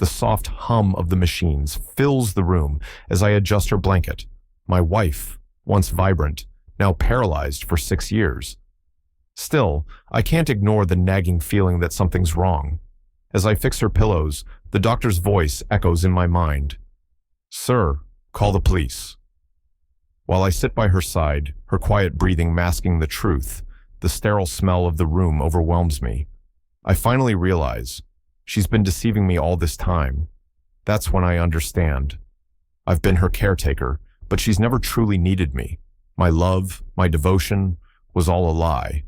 The soft hum of the machines fills the room as I adjust her blanket. My wife, once vibrant, now paralyzed for 6 years. Still, I can't ignore the nagging feeling that something's wrong. As I fix her pillows, the doctor's voice echoes in my mind. "Sir, call the police." While I sit by her side, her quiet breathing masking the truth, the sterile smell of the room overwhelms me. I finally realize she's been deceiving me all this time. That's when I understand. I've been her caretaker, but she's never truly needed me. My love, my devotion, was all a lie.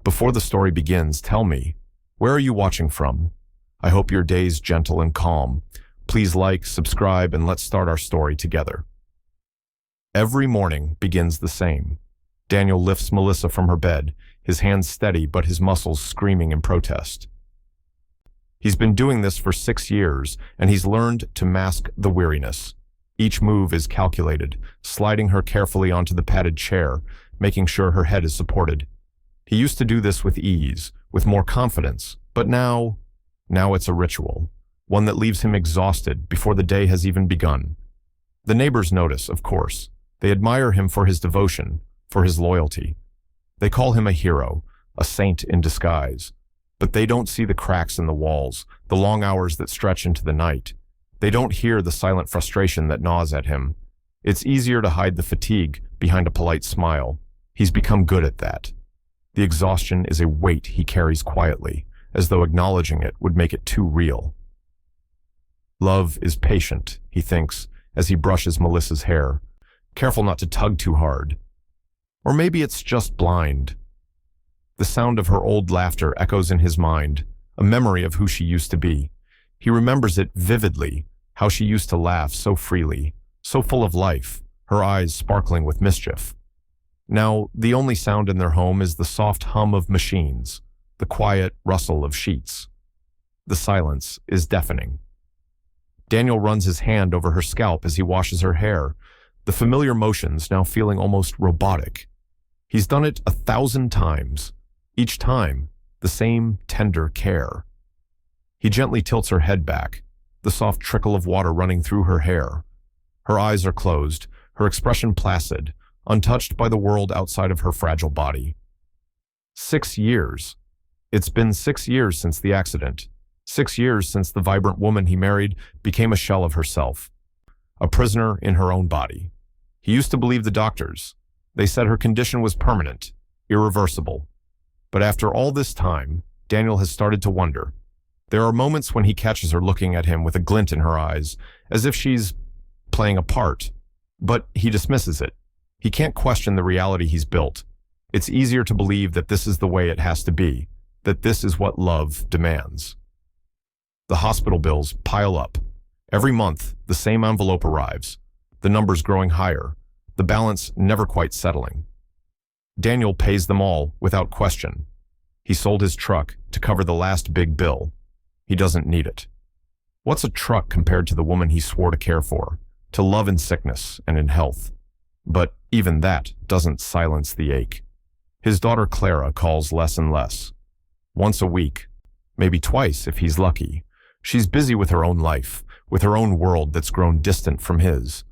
Before the story begins, tell me, where are you watching from? I hope your day's gentle and calm. Please like, subscribe, and let's start our story together. Every morning begins the same. Daniel lifts Melissa from her bed, his hands steady but his muscles screaming in protest. He's been doing this for 6 years, and he's learned to mask the weariness. Each move is calculated, sliding her carefully onto the padded chair, making sure her head is supported. He used to do this with ease, with more confidence, but now it's a ritual, one that leaves him exhausted before the day has even begun. The neighbors notice, of course. They admire him for his devotion, for his loyalty. They call him a hero, a saint in disguise. But they don't see the cracks in the walls, the long hours that stretch into the night. They don't hear the silent frustration that gnaws at him. It's easier to hide the fatigue behind a polite smile. He's become good at that. The exhaustion is a weight he carries quietly, as though acknowledging it would make it too real. Love is patient, he thinks, as he brushes Melissa's hair, careful not to tug too hard. Or maybe it's just blind. The sound of her old laughter echoes in his mind, a memory of who she used to be. He remembers it vividly, how she used to laugh so freely, so full of life, her eyes sparkling with mischief. Now, the only sound in their home is the soft hum of machines, the quiet rustle of sheets. The silence is deafening. Daniel runs his hand over her scalp as he washes her hair, the familiar motions now feeling almost robotic. He's done it 1,000 times, each time the same tender care. He gently tilts her head back, the soft trickle of water running through her hair. Her eyes are closed, her expression placid, untouched by the world outside of her fragile body. 6 years. It's been 6 years since the accident. 6 years since the vibrant woman he married became a shell of herself, a prisoner in her own body. He used to believe the doctors. They said her condition was permanent, irreversible. But after all this time, Daniel has started to wonder. There are moments when he catches her looking at him with a glint in her eyes, as if she's playing a part. But he dismisses it. He can't question the reality he's built. It's easier to believe that this is the way it has to be, that this is what love demands. The hospital bills pile up. Every month, the same envelope arrives, the numbers growing higher, the balance never quite settling. Daniel pays them all without question. He sold his truck to cover the last big bill. He doesn't need it. What's a truck compared to the woman he swore to care for, to love in sickness and in health? But even that doesn't silence the ache. His daughter Clara calls less and less. Once a week, maybe twice if he's lucky. She's busy with her own life, with her own world that's grown distant from his.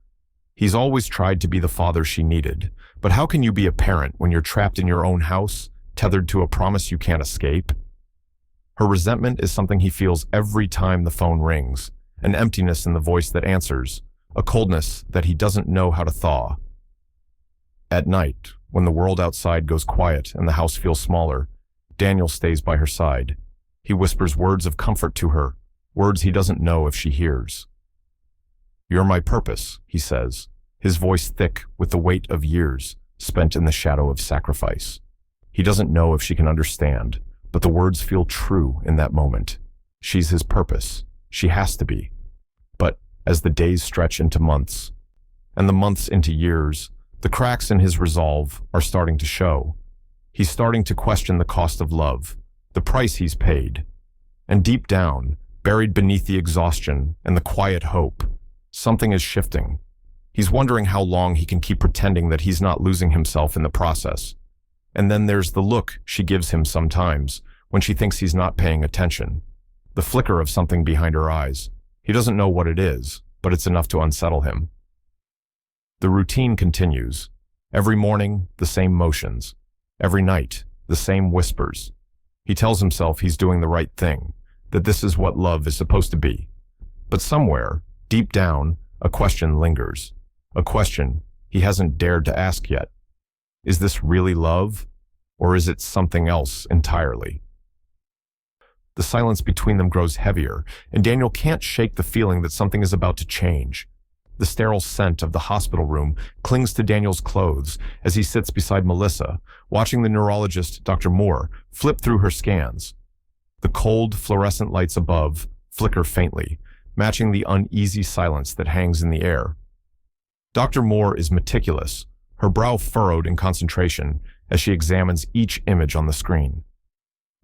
He's always tried to be the father she needed, but how can you be a parent when you're trapped in your own house, tethered to a promise you can't escape? Her resentment is something he feels every time the phone rings, an emptiness in the voice that answers, a coldness that he doesn't know how to thaw. At night, when the world outside goes quiet and the house feels smaller, Daniel stays by her side. He whispers words of comfort to her, words he doesn't know if she hears. "You're my purpose," he says, his voice thick with the weight of years spent in the shadow of sacrifice. He doesn't know if she can understand, but the words feel true in that moment. She's his purpose. She has to be. But as the days stretch into months, and the months into years, the cracks in his resolve are starting to show. He's starting to question the cost of love, the price he's paid. And deep down, buried beneath the exhaustion and the quiet hope, something is shifting. He's wondering how long he can keep pretending that he's not losing himself in the process. And then there's the look she gives him sometimes when she thinks he's not paying attention. the flicker of something behind her eyes. He doesn't know what it is, but it's enough to unsettle him. The routine continues. Every morning, the same motions. Every night, the same whispers. He tells himself he's doing the right thing, that this is what love is supposed to be. But somewhere, deep down, a question lingers. A question he hasn't dared to ask yet. Is this really love, or is it something else entirely? The silence between them grows heavier, and Daniel can't shake the feeling that something is about to change. The sterile scent of the hospital room clings to Daniel's clothes as he sits beside Melissa, watching the neurologist, Dr. Moore, flip through her scans. The cold, fluorescent lights above flicker faintly, matching the uneasy silence that hangs in the air. Dr. Moore is meticulous, her brow furrowed in concentration as she examines each image on the screen.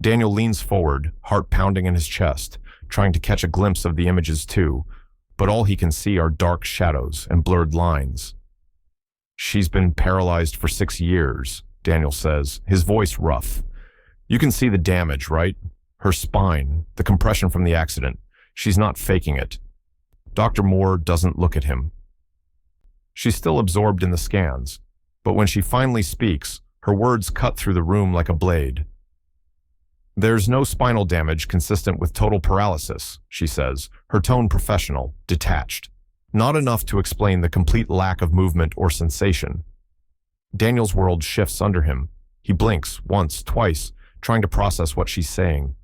Daniel leans forward, heart pounding in his chest, trying to catch a glimpse of the images too, but all he can see are dark shadows and blurred lines. "She's been paralyzed for 6 years, Daniel says, his voice rough. "You can see the damage, right? Her spine, the compression from the accident. She's not faking it." Dr. Moore doesn't look at him. She's still absorbed in the scans, but when she finally speaks, her words cut through the room like a blade. "There's no spinal damage consistent with total paralysis," she says, her tone professional, detached. Not enough to explain the complete lack of movement or sensation. Daniel's world shifts under him. He blinks once, twice, trying to process what she's saying.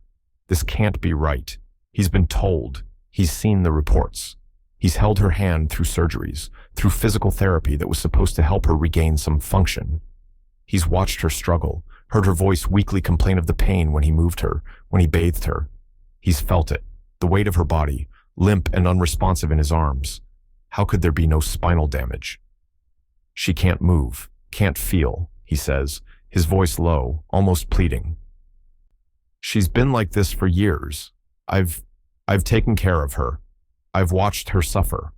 This can't be right. He's been told. He's seen the reports. He's held her hand through surgeries, through physical therapy that was supposed to help her regain some function. He's watched her struggle, heard her voice weakly complain of the pain when he moved her, when he bathed her. He's felt it, the weight of her body, limp and unresponsive in his arms. How could there be no spinal damage? "She can't move, can't feel," he says, his voice low, almost pleading. "She's been like this for years. I've taken care of her. I've watched her suffer."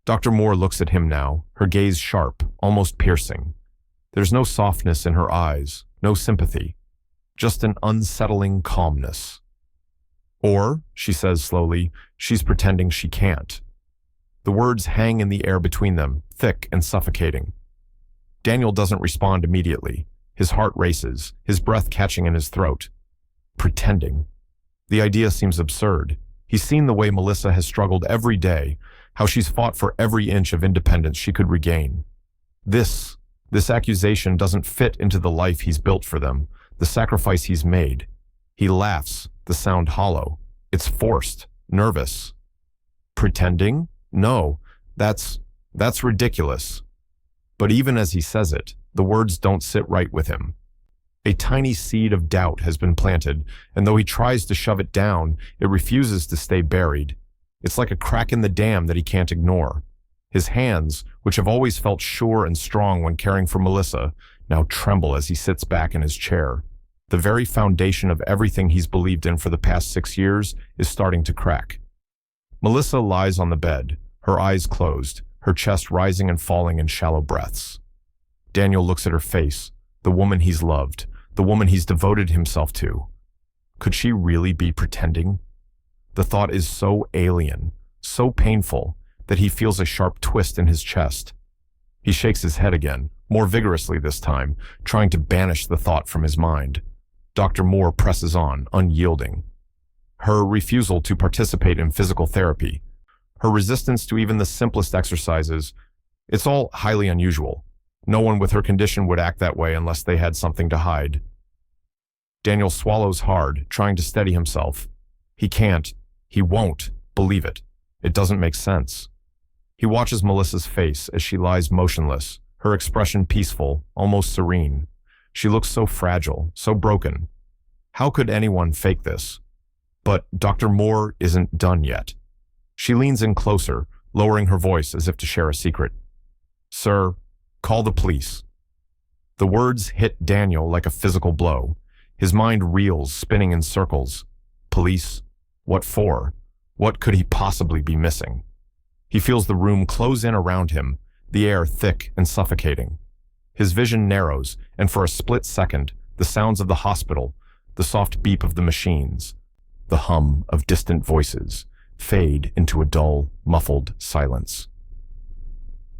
Dr. Moore looks at him now, her gaze sharp, almost piercing. There's no softness in her eyes, no sympathy, just an unsettling calmness. "Or," she says slowly, "she's pretending she can't." The words hang in the air between them, thick and suffocating. Daniel doesn't respond immediately. His heart races, his breath catching in his throat. Pretending. The idea seems absurd. He's seen the way Melissa has struggled every day, how she's fought for every inch of independence she could regain. This accusation doesn't fit into the life he's built for them, the sacrifice he's made. He laughs, the sound hollow. It's forced, nervous. Pretending? No, that's ridiculous. But even as he says it, the words don't sit right with him. A tiny seed of doubt has been planted, and though he tries to shove it down, it refuses to stay buried. It's like a crack in the dam that he can't ignore. His hands, which have always felt sure and strong when caring for Melissa, now tremble as he sits back in his chair. The very foundation of everything he's believed in for the past 6 years is starting to crack. Melissa lies on the bed, her eyes closed, her chest rising and falling in shallow breaths. Daniel looks at her face, the woman he's loved, the woman he's devoted himself to. Could she really be pretending? The thought is so alien, so painful, that he feels a sharp twist in his chest. He shakes his head again, more vigorously this time, trying to banish the thought from his mind. Dr. Moore presses on, unyielding. Her refusal to participate in physical therapy, her resistance to even the simplest exercises, it's all highly unusual. No one with her condition would act that way unless they had something to hide. Daniel swallows hard, trying to steady himself. He can't, he won't believe it. It doesn't make sense. He watches Melissa's face as she lies motionless, her expression peaceful, almost serene. She looks so fragile, so broken. How could anyone fake this? But Dr. Moore isn't done yet. She leans in closer, lowering her voice as if to share a secret. "Sir, call the police." The words hit Daniel like a physical blow. His mind reels, spinning in circles. Police? What for? What could he possibly be missing? He feels the room close in around him, the air thick and suffocating. His vision narrows, and for a split second, the sounds of the hospital, the soft beep of the machines, the hum of distant voices fade into a dull, muffled silence.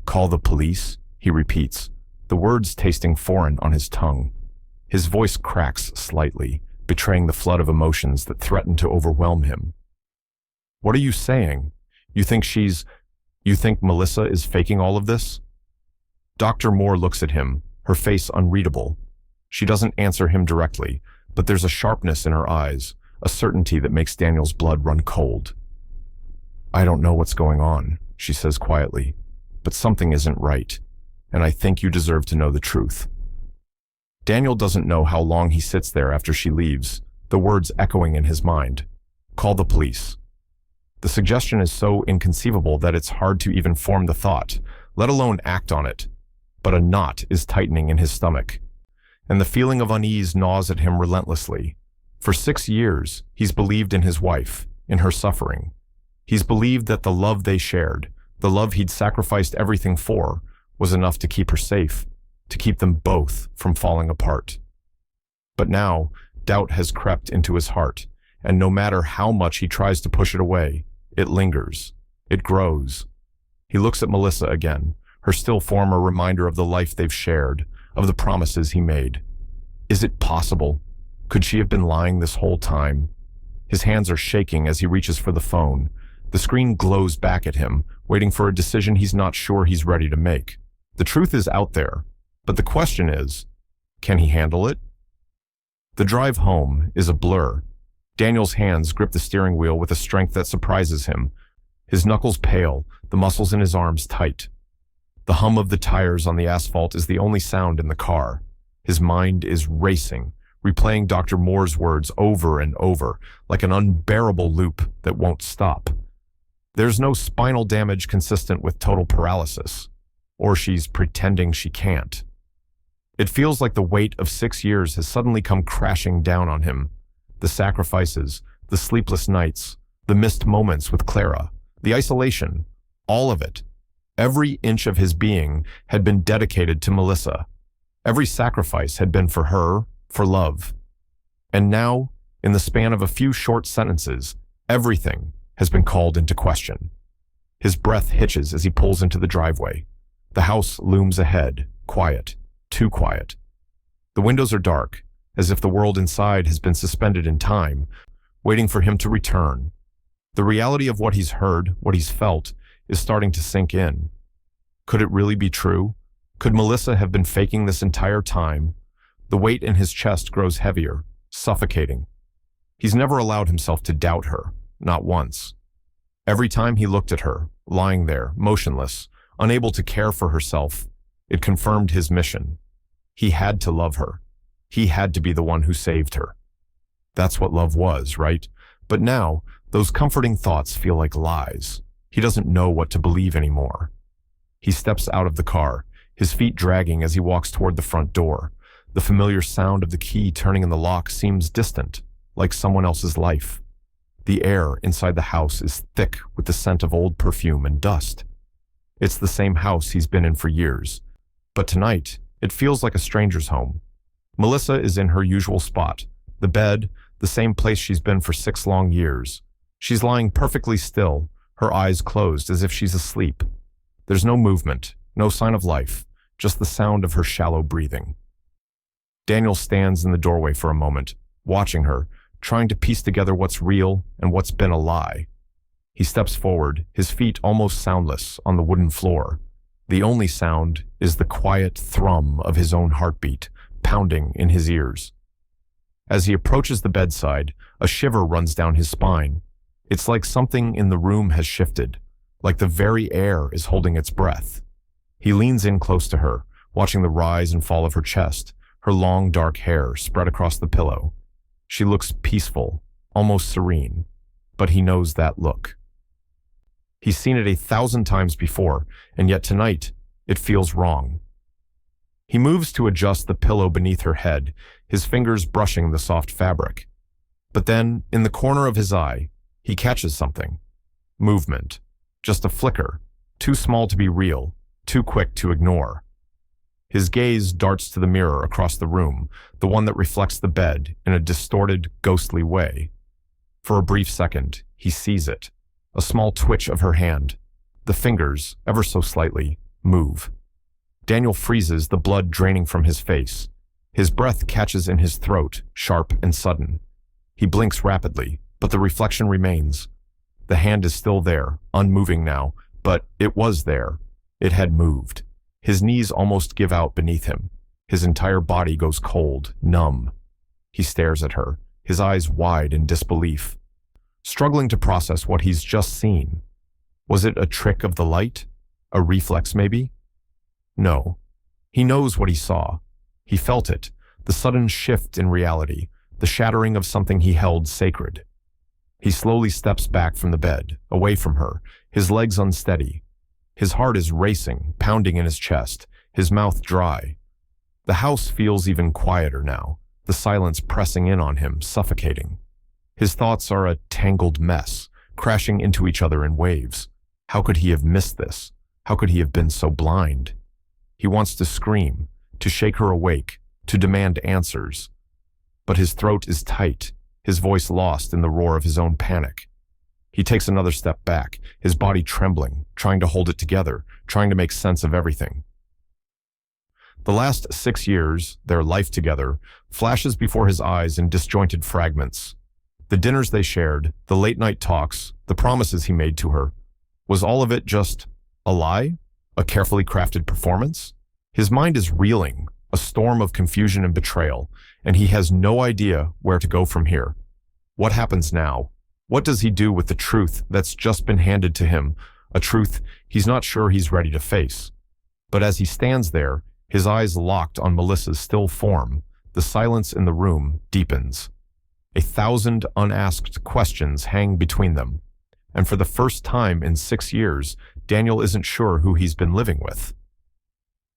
"Call the police?" he repeats, the words tasting foreign on his tongue. His voice cracks slightly, betraying the flood of emotions that threaten to overwhelm him. "What are you saying? You think Melissa is faking all of this?" Dr. Moore looks at him, her face unreadable. She doesn't answer him directly, but there's a sharpness in her eyes, a certainty that makes Daniel's blood run cold. "I don't know what's going on," she says quietly, "but something isn't right, and I think you deserve to know the truth." Daniel doesn't know how long he sits there after she leaves, the words echoing in his mind. Call the police. The suggestion is so inconceivable that it's hard to even form the thought, let alone act on it. But a knot is tightening in his stomach, and the feeling of unease gnaws at him relentlessly. For 6 years, he's believed in his wife, in her suffering. He's believed that the love they shared, the love he'd sacrificed everything for, was enough to keep her safe, to keep them both from falling apart. But now, doubt has crept into his heart, and no matter how much he tries to push it away, it lingers. It grows. He looks at Melissa again, her still form a reminder of the life they've shared, of the promises he made. Is it possible? Could she have been lying this whole time? His hands are shaking as he reaches for the phone. The screen glows back at him, waiting for a decision he's not sure he's ready to make. The truth is out there, but the question is, can he handle it? The drive home is a blur. Daniel's hands grip the steering wheel with a strength that surprises him. His knuckles pale, the muscles in his arms tight. The hum of the tires on the asphalt is the only sound in the car. His mind is racing, replaying Dr. Moore's words over and over, like an unbearable loop that won't stop. There's no spinal damage consistent with total paralysis, or she's pretending she can't. It feels like the weight of 6 years has suddenly come crashing down on him. The sacrifices, the sleepless nights, the missed moments with Clara, the isolation, all of it. Every inch of his being had been dedicated to Melissa. Every sacrifice had been for her, for love. And now, in the span of a few short sentences, everything has been called into question. His breath hitches as he pulls into the driveway. The house looms ahead, quiet, too quiet. The windows are dark, as if the world inside has been suspended in time, waiting for him to return. The reality of what he's heard, what he's felt, is starting to sink in. Could it really be true? Could Melissa have been faking this entire time? The weight in his chest grows heavier, suffocating. He's never allowed himself to doubt her, not once. Every time he looked at her, lying there, motionless, unable to care for herself, it confirmed his mission. He had to love her. He had to be the one who saved her. That's what love was, right? But now, those comforting thoughts feel like lies. He doesn't know what to believe anymore. He steps out of the car, his feet dragging as he walks toward the front door. The familiar sound of the key turning in the lock seems distant, like someone else's life. The air inside the house is thick with the scent of old perfume and dust. It's the same house he's been in for years, but tonight, it feels like a stranger's home. Melissa is in her usual spot, the bed, the same place she's been for 6 long years. She's lying perfectly still, her eyes closed as if she's asleep. There's no movement, no sign of life, just the sound of her shallow breathing. Daniel stands in the doorway for a moment, watching her, trying to piece together what's real and what's been a lie. He steps forward, his feet almost soundless on the wooden floor. The only sound is the quiet thrum of his own heartbeat, pounding in his ears. As he approaches the bedside, a shiver runs down his spine. It's like something in the room has shifted, like the very air is holding its breath. He leans in close to her, watching the rise and fall of her chest, her long dark hair spread across the pillow. She looks peaceful, almost serene, but he knows that look. He's seen it 1,000 times before, and yet tonight, it feels wrong. He moves to adjust the pillow beneath her head, his fingers brushing the soft fabric. But then, in the corner of his eye, he catches something. Movement. Just a flicker, too small to be real, too quick to ignore. His gaze darts to the mirror across the room, the one that reflects the bed in a distorted, ghostly way. For a brief second, he sees it. A small twitch of her hand. The fingers, ever so slightly, move. Daniel freezes, the blood draining from his face. His breath catches in his throat, sharp and sudden. He blinks rapidly, but the reflection remains. The hand is still there, unmoving now, but it was there. It had moved. His knees almost give out beneath him. His entire body goes cold, numb. He stares at her, his eyes wide in disbelief, struggling to process what he's just seen. Was it a trick of the light? A reflex, maybe? No. He knows what he saw. He felt it, the sudden shift in reality, the shattering of something he held sacred. He slowly steps back from the bed, away from her, his legs unsteady. His heart is racing, pounding in his chest, his mouth dry. The house feels even quieter now, the silence pressing in on him, suffocating. His thoughts are a tangled mess, crashing into each other in waves. How could he have missed this? How could he have been so blind? He wants to scream, to shake her awake, to demand answers. But his throat is tight, his voice lost in the roar of his own panic. He takes another step back, his body trembling, trying to hold it together, trying to make sense of everything. The last 6 years, their life together, flashes before his eyes in disjointed fragments. The dinners they shared, the late-night talks, the promises he made to her. Was all of it just a lie? A carefully crafted performance? His mind is reeling, a storm of confusion and betrayal, and he has no idea where to go from here. What happens now? What does he do with the truth that's just been handed to him, a truth he's not sure he's ready to face? But as he stands there, his eyes locked on Melissa's still form, the silence in the room deepens. 1,000 unasked questions hang between them, and for the first time in 6 years, Daniel isn't sure who he's been living with.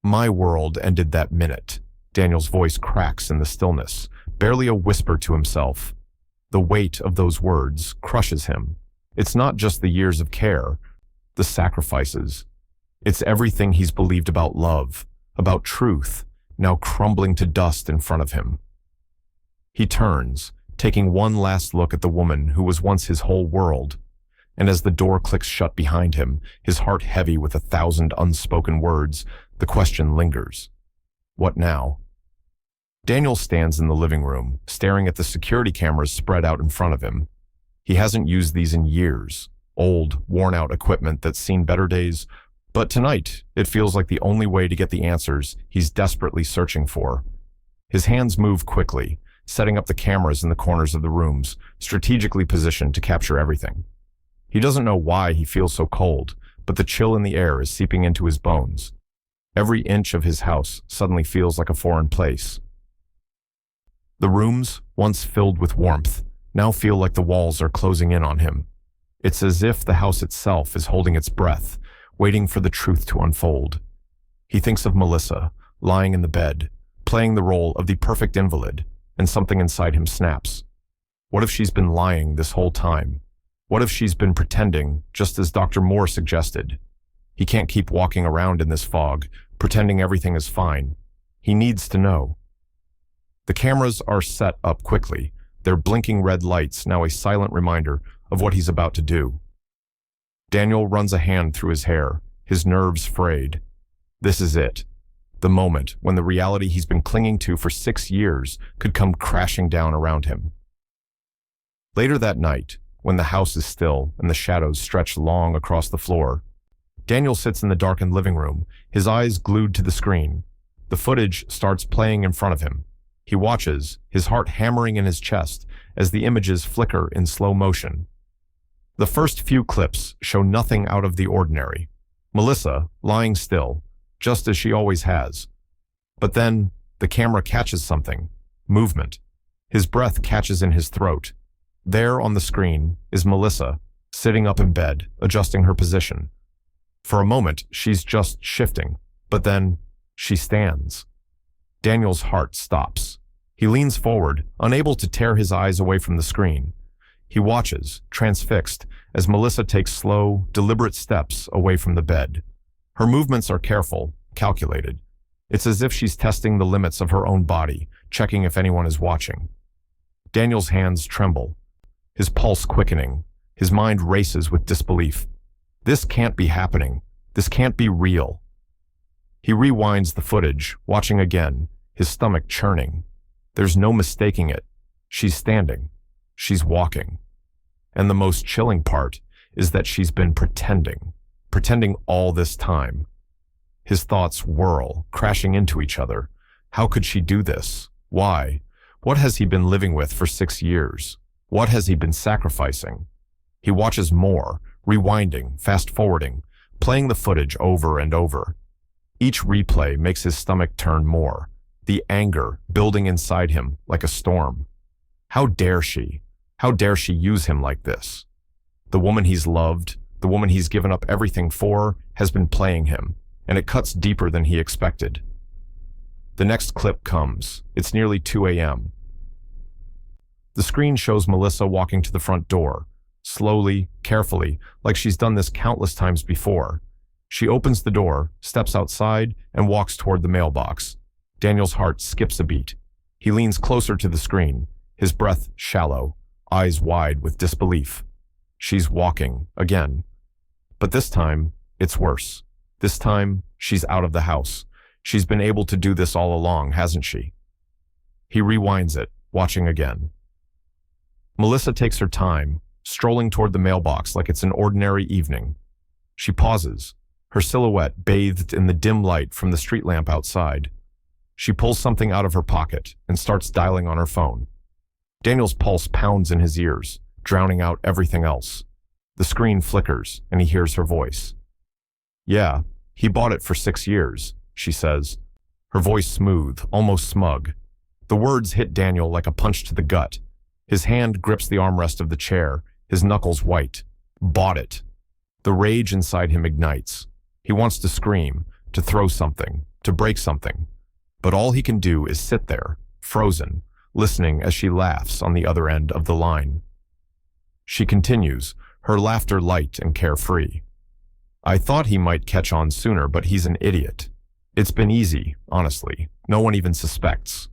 My world ended that minute. Daniel's voice cracks in the stillness, barely a whisper to himself. The weight of those words crushes him. It's not just the years of care, the sacrifices. It's everything he's believed about love, about truth, now crumbling to dust in front of him. He turns, taking one last look at the woman who was once his whole world, and as the door clicks shut behind him, his heart heavy with 1,000 unspoken words, the question lingers. What now? Daniel stands in the living room, staring at the security cameras spread out in front of him. He hasn't used these in years, old, worn-out equipment that's seen better days, but tonight it feels like the only way to get the answers he's desperately searching for. His hands move quickly, setting up the cameras in the corners of the rooms, strategically positioned to capture everything. He doesn't know why he feels so cold, but the chill in the air is seeping into his bones. Every inch of his house suddenly feels like a foreign place. The rooms, once filled with warmth, now feel like the walls are closing in on him. It's as if the house itself is holding its breath, waiting for the truth to unfold. He thinks of Melissa, lying in the bed, playing the role of the perfect invalid, and something inside him snaps. What if she's been lying this whole time? What if she's been pretending, just as Dr. Moore suggested? He can't keep walking around in this fog, pretending everything is fine. He needs to know. The cameras are set up quickly, their blinking red lights now a silent reminder of what he's about to do. Daniel runs a hand through his hair, his nerves frayed. This is it. The moment when the reality he's been clinging to for 6 years could come crashing down around him. Later that night, when the house is still and the shadows stretch long across the floor, Daniel sits in the darkened living room, his eyes glued to the screen. The footage starts playing in front of him. He watches, his heart hammering in his chest as the images flicker in slow motion. The first few clips show nothing out of the ordinary. Melissa, lying still, just as she always has. But then, the camera catches something. Movement. His breath catches in his throat. There on the screen is Melissa, sitting up in bed, adjusting her position. For a moment, she's just shifting, but then she stands. Daniel's heart stops. He leans forward, unable to tear his eyes away from the screen. He watches, transfixed, as Melissa takes slow, deliberate steps away from the bed. Her movements are careful, calculated. It's as if she's testing the limits of her own body, checking if anyone is watching. Daniel's hands tremble. his pulse quickening. His mind races with disbelief. This can't be happening. This can't be real. He rewinds the footage, watching again, his stomach churning. There's no mistaking it. She's standing. She's walking. And the most chilling part is that she's been pretending all this time. His thoughts whirl, crashing into each other. How could she do this? Why? What has he been living with for 6 years? What has he been sacrificing? He watches more, rewinding, fast-forwarding, playing the footage over and over. Each replay makes his stomach turn more, the anger building inside him like a storm. How dare she? How dare she use him like this? The woman he's loved, the woman he's given up everything for, has been playing him, and it cuts deeper than he expected. The next clip comes. It's nearly 2 a.m. The screen shows Melissa walking to the front door, slowly, carefully, like she's done this countless times before. She opens the door, steps outside, and walks toward the mailbox. Daniel's heart skips a beat. He leans closer to the screen, his breath shallow, eyes wide with disbelief. She's walking, again. But this time, it's worse. This time, she's out of the house. She's been able to do this all along, hasn't she? He rewinds it, watching again. Melissa takes her time, strolling toward the mailbox like it's an ordinary evening. She pauses, her silhouette bathed in the dim light from the street lamp outside. She pulls something out of her pocket and starts dialing on her phone. Daniel's pulse pounds in his ears, drowning out everything else. The screen flickers, and he hears her voice. "Yeah, he bought it for 6 years," she says, her voice smooth, almost smug. The words hit Daniel like a punch to the gut. His hand grips the armrest of the chair, his knuckles white. Bought it. The rage inside him ignites. He wants to scream, to throw something, to break something. But all he can do is sit there, frozen, listening as she laughs on the other end of the line. She continues, her laughter light and carefree. "I thought he might catch on sooner, but he's an idiot. It's been easy, honestly. No one even suspects."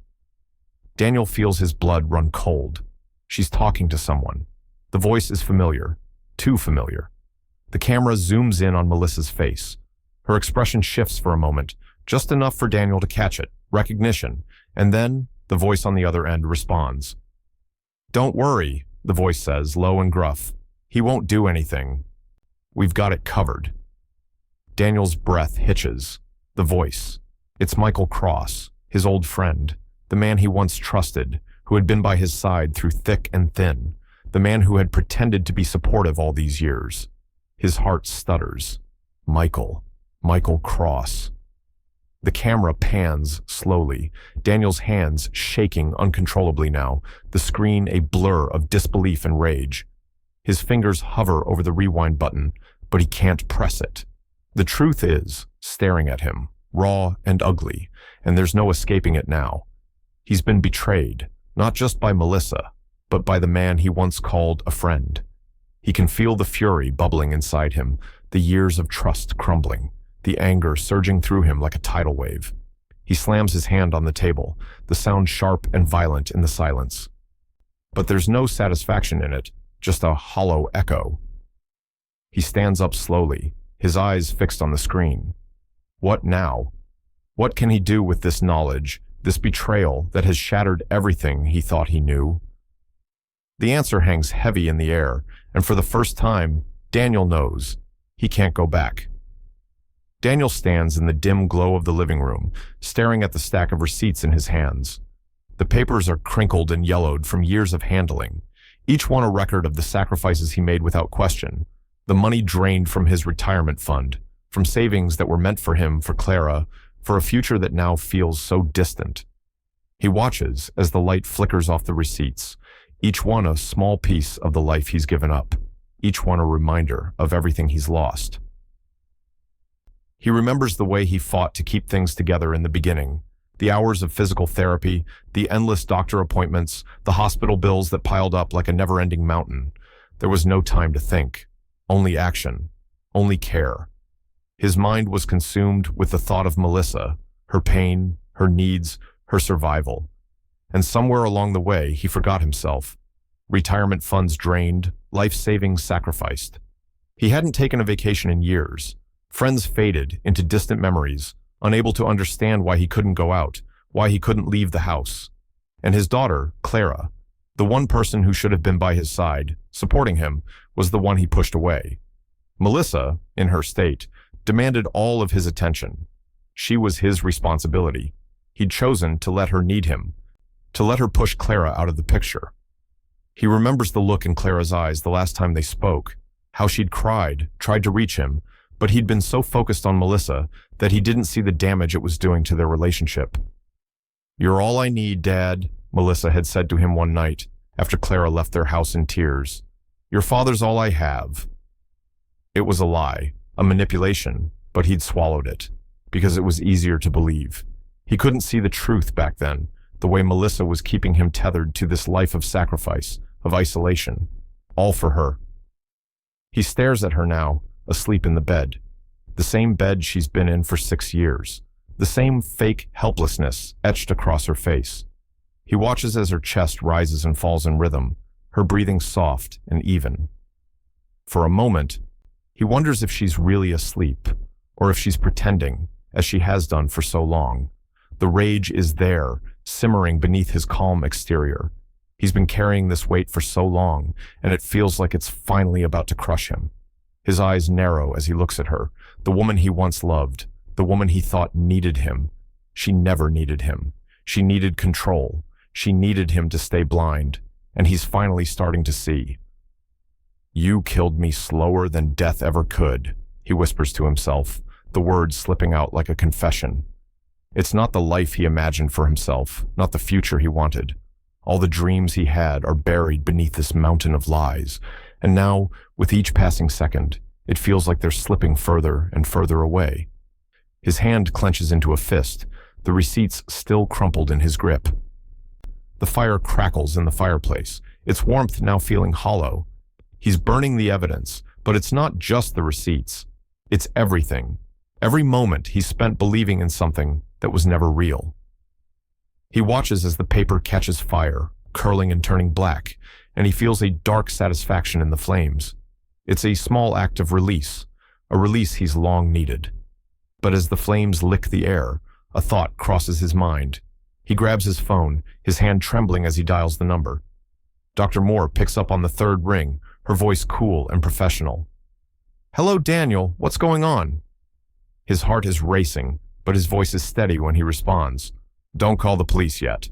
Daniel feels his blood run cold. She's talking to someone. The voice is familiar, too familiar. The camera zooms in on Melissa's face. Her expression shifts for a moment, just enough for Daniel to catch it, recognition, and then the voice on the other end responds. "Don't worry," the voice says, low and gruff. "He won't do anything. We've got it covered." Daniel's breath hitches. The voice. It's Michael Cross, his old friend, the man he once trusted, who had been by his side through thick and thin, the man who had pretended to be supportive all these years. His heart stutters. Michael Cross. The camera pans slowly, Daniel's hands shaking uncontrollably now, the screen a blur of disbelief and rage. His fingers hover over the rewind button, but he can't press it. The truth is staring at him, raw and ugly, and there's no escaping it now. He's been betrayed, not just by Melissa, but by the man he once called a friend. He can feel the fury bubbling inside him, the years of trust crumbling, the anger surging through him like a tidal wave. He slams his hand on the table, the sound sharp and violent in the silence. But there's no satisfaction in it, just a hollow echo. He stands up slowly, his eyes fixed on the screen. What now? What can he do with this knowledge, this betrayal that has shattered everything he thought he knew? The answer hangs heavy in the air, and for the first time, Daniel knows. He can't go back. Daniel stands in the dim glow of the living room, staring at the stack of receipts in his hands. The papers are crinkled and yellowed from years of handling, each one a record of the sacrifices he made without question, the money drained from his retirement fund, from savings that were meant for him, for Clara, for a future that now feels so distant. He watches as the light flickers off the receipts, each one a small piece of the life he's given up, each one a reminder of everything he's lost. He remembers the way he fought to keep things together in the beginning, the hours of physical therapy, the endless doctor appointments, the hospital bills that piled up like a never-ending mountain. There was no time to think, only action, only care. His mind was consumed with the thought of Melissa, her pain, her needs, her survival. And somewhere along the way, he forgot himself. retirement funds drained, life savings sacrificed. He hadn't taken a vacation in years. Friends faded into distant memories, unable to understand why he couldn't go out, why he couldn't leave the house. And his daughter, Clara, the one person who should have been by his side, supporting him, was the one he pushed away. Melissa, in her state, demanded all of his attention. She was his responsibility. He'd chosen to let her need him, to let her push Clara out of the picture. He remembers the look in Clara's eyes the last time they spoke, how she'd cried, tried to reach him, but he'd been so focused on Melissa that he didn't see the damage it was doing to their relationship. "You're all I need, Dad," Melissa had said to him one night, after Clara left their house in tears. "Your father's all I have." It was a lie, a manipulation, but he'd swallowed it, because it was easier to believe. He couldn't see the truth back then, the way Melissa was keeping him tethered to this life of sacrifice, of isolation, all for her. He stares at her now, asleep in the bed, the same bed she's been in for 6 years, the same fake helplessness etched across her face. He watches as her chest rises and falls in rhythm, her breathing soft and even. For a moment, he wonders if she's really asleep, or if she's pretending, as she has done for so long. The rage is there, simmering beneath his calm exterior. He's been carrying this weight for so long, and it feels like it's finally about to crush him. His eyes narrow as he looks at her, the woman he once loved, the woman he thought needed him. She never needed him. She needed control. She needed him to stay blind, and he's finally starting to see. "You killed me slower than death ever could," he whispers to himself, the words slipping out like a confession. It's not the life he imagined for himself, not the future he wanted. All the dreams he had are buried beneath this mountain of lies, and now, with each passing second, it feels like they're slipping further and further away. His hand clenches into a fist, the receipts still crumpled in his grip. The fire crackles in the fireplace, its warmth now feeling hollow. He's burning the evidence, but it's not just the receipts. It's everything. Every moment he spent believing in something that was never real. He watches as the paper catches fire, curling and turning black, and he feels a dark satisfaction in the flames. It's a small act of release, a release he's long needed. But as the flames lick the air, a thought crosses his mind. He grabs his phone, his hand trembling as he dials the number. Dr. Moore picks up on the third ring, her voice cool and professional. "Hello, Daniel. What's going on?" His heart is racing, but his voice is steady when he responds. "Don't call the police yet."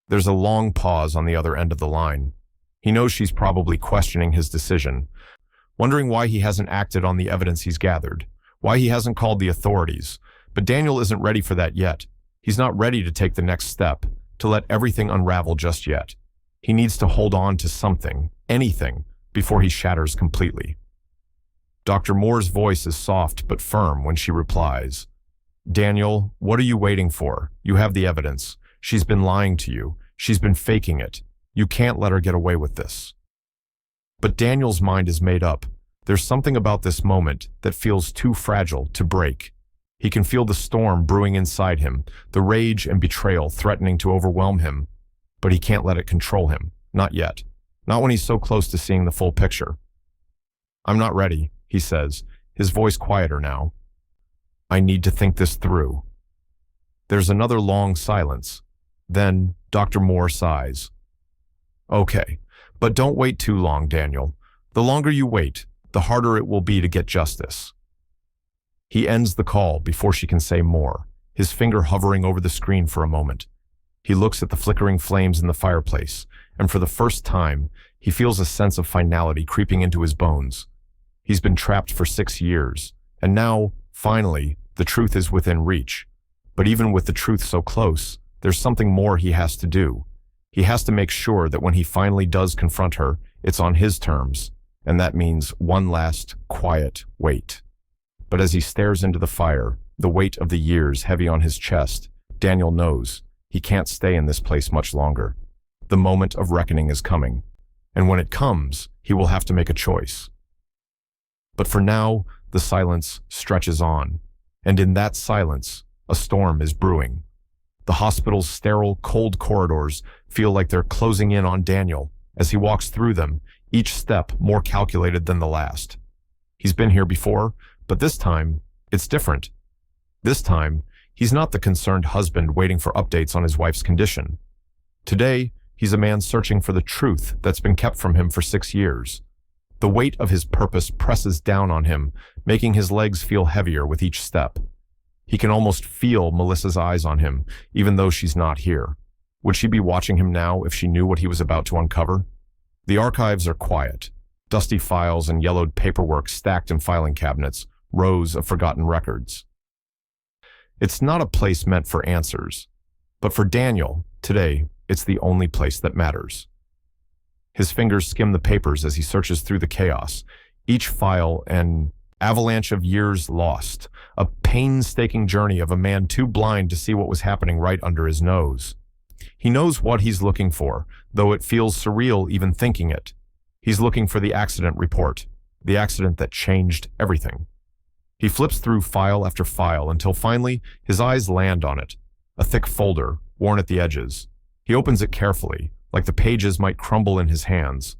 There's a long pause on the other end of the line. He knows she's probably questioning his decision, wondering why he hasn't acted on the evidence he's gathered, why he hasn't called the authorities. But Daniel isn't ready for that yet. He's not ready to take the next step, to let everything unravel just yet. He needs to hold on to something, anything, before he shatters completely. Dr. Moore's voice is soft but firm when she replies. "Daniel, what are you waiting for? You have the evidence. She's been lying to you. She's been faking it. You can't let her get away with this." But Daniel's mind is made up. There's something about this moment that feels too fragile to break. He can feel the storm brewing inside him, the rage and betrayal threatening to overwhelm him, but he can't let it control him. Not yet. Not when he's so close to seeing the full picture. "I'm not ready," he says, his voice quieter now. "I need to think this through." There's another long silence. Then Dr. Moore sighs. "Okay, but don't wait too long, Daniel. The longer you wait, the harder it will be to get justice." He ends the call before she can say more, his finger hovering over the screen for a moment. He looks at the flickering flames in the fireplace, and for the first time, he feels a sense of finality creeping into his bones. He's been trapped for 6 years, and now, finally, the truth is within reach. But even with the truth so close, there's something more he has to do. He has to make sure that when he finally does confront her, it's on his terms, and that means one last, quiet wait. But as he stares into the fire, the weight of the years heavy on his chest, Daniel knows he can't stay in this place much longer. The moment of reckoning is coming, and when it comes, he will have to make a choice. But for now, the silence stretches on, and in that silence, a storm is brewing. The hospital's sterile, cold corridors feel like they're closing in on Daniel, As he walks through them, each step more calculated than the last. He's been here before, but this time, it's different. This time, he's not the concerned husband waiting for updates on his wife's condition. Today, he's a man searching for the truth that's been kept from him for 6 years. The weight of his purpose presses down on him, making his legs feel heavier with each step. He can almost feel Melissa's eyes on him, even though she's not here. Would she be watching him now if she knew what he was about to uncover? The archives are quiet. Dusty files and yellowed paperwork stacked in filing cabinets, rows of forgotten records. It's not a place meant for answers. But for Daniel, today, it's the only place that matters. His fingers skim the papers as he searches through the chaos, each file an avalanche of years lost, a painstaking journey of a man too blind to see what was happening right under his nose. He knows what he's looking for, though it feels surreal even thinking it. He's looking for the accident report, the accident that changed everything. He flips through file after file until finally his eyes land on it, a thick folder, worn at the edges. He opens it carefully, like the pages might crumble in his hands.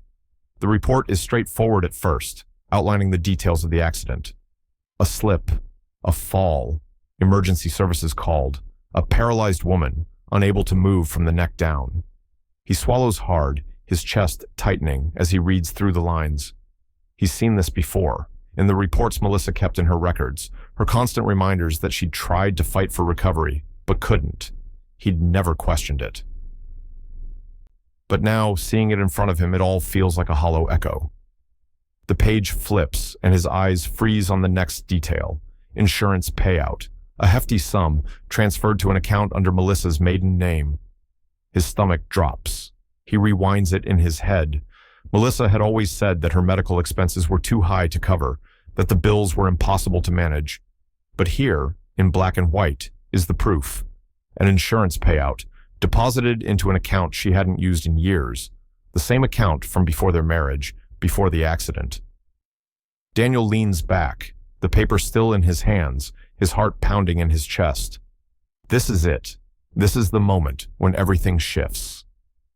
The report is straightforward at first, outlining the details of the accident. A slip, a fall, emergency services called, a paralyzed woman, unable to move from the neck down. He swallows hard, his chest tightening as he reads through the lines. He's seen this before, in the reports Melissa kept in her records, her constant reminders that she'd tried to fight for recovery, but couldn't. He'd never questioned it. But now, seeing it in front of him, it all feels like a hollow echo. The page flips, and his eyes freeze on the next detail. Insurance payout. A hefty sum transferred to an account under Melissa's maiden name. His stomach drops. He rewinds it in his head. Melissa had always said that her medical expenses were too high to cover, that the bills were impossible to manage. But here, in black and white, is the proof. An insurance payout, deposited into an account she hadn't used in years, the same account from before their marriage, before the accident. Daniel leans back, the paper still in his hands, his heart pounding in his chest. This is it. This is the moment when everything shifts.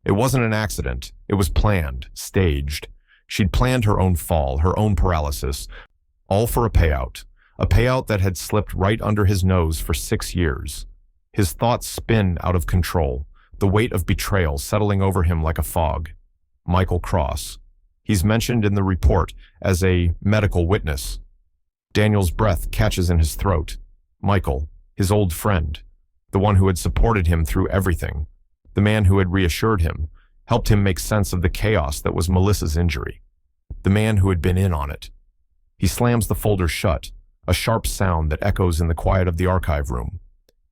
It wasn't an accident. It was planned, staged. She'd planned her own fall, her own paralysis, all for a payout that had slipped right under his nose for 6 years. His thoughts spin out of control, the weight of betrayal settling over him like a fog. Michael Cross. He's mentioned in the report as a medical witness. Daniel's breath catches in his throat. Michael, his old friend, the one who had supported him through everything, the man who had reassured him, helped him make sense of the chaos that was Melissa's injury, the man who had been in on it. He slams the folder shut, a sharp sound that echoes in the quiet of the archive room.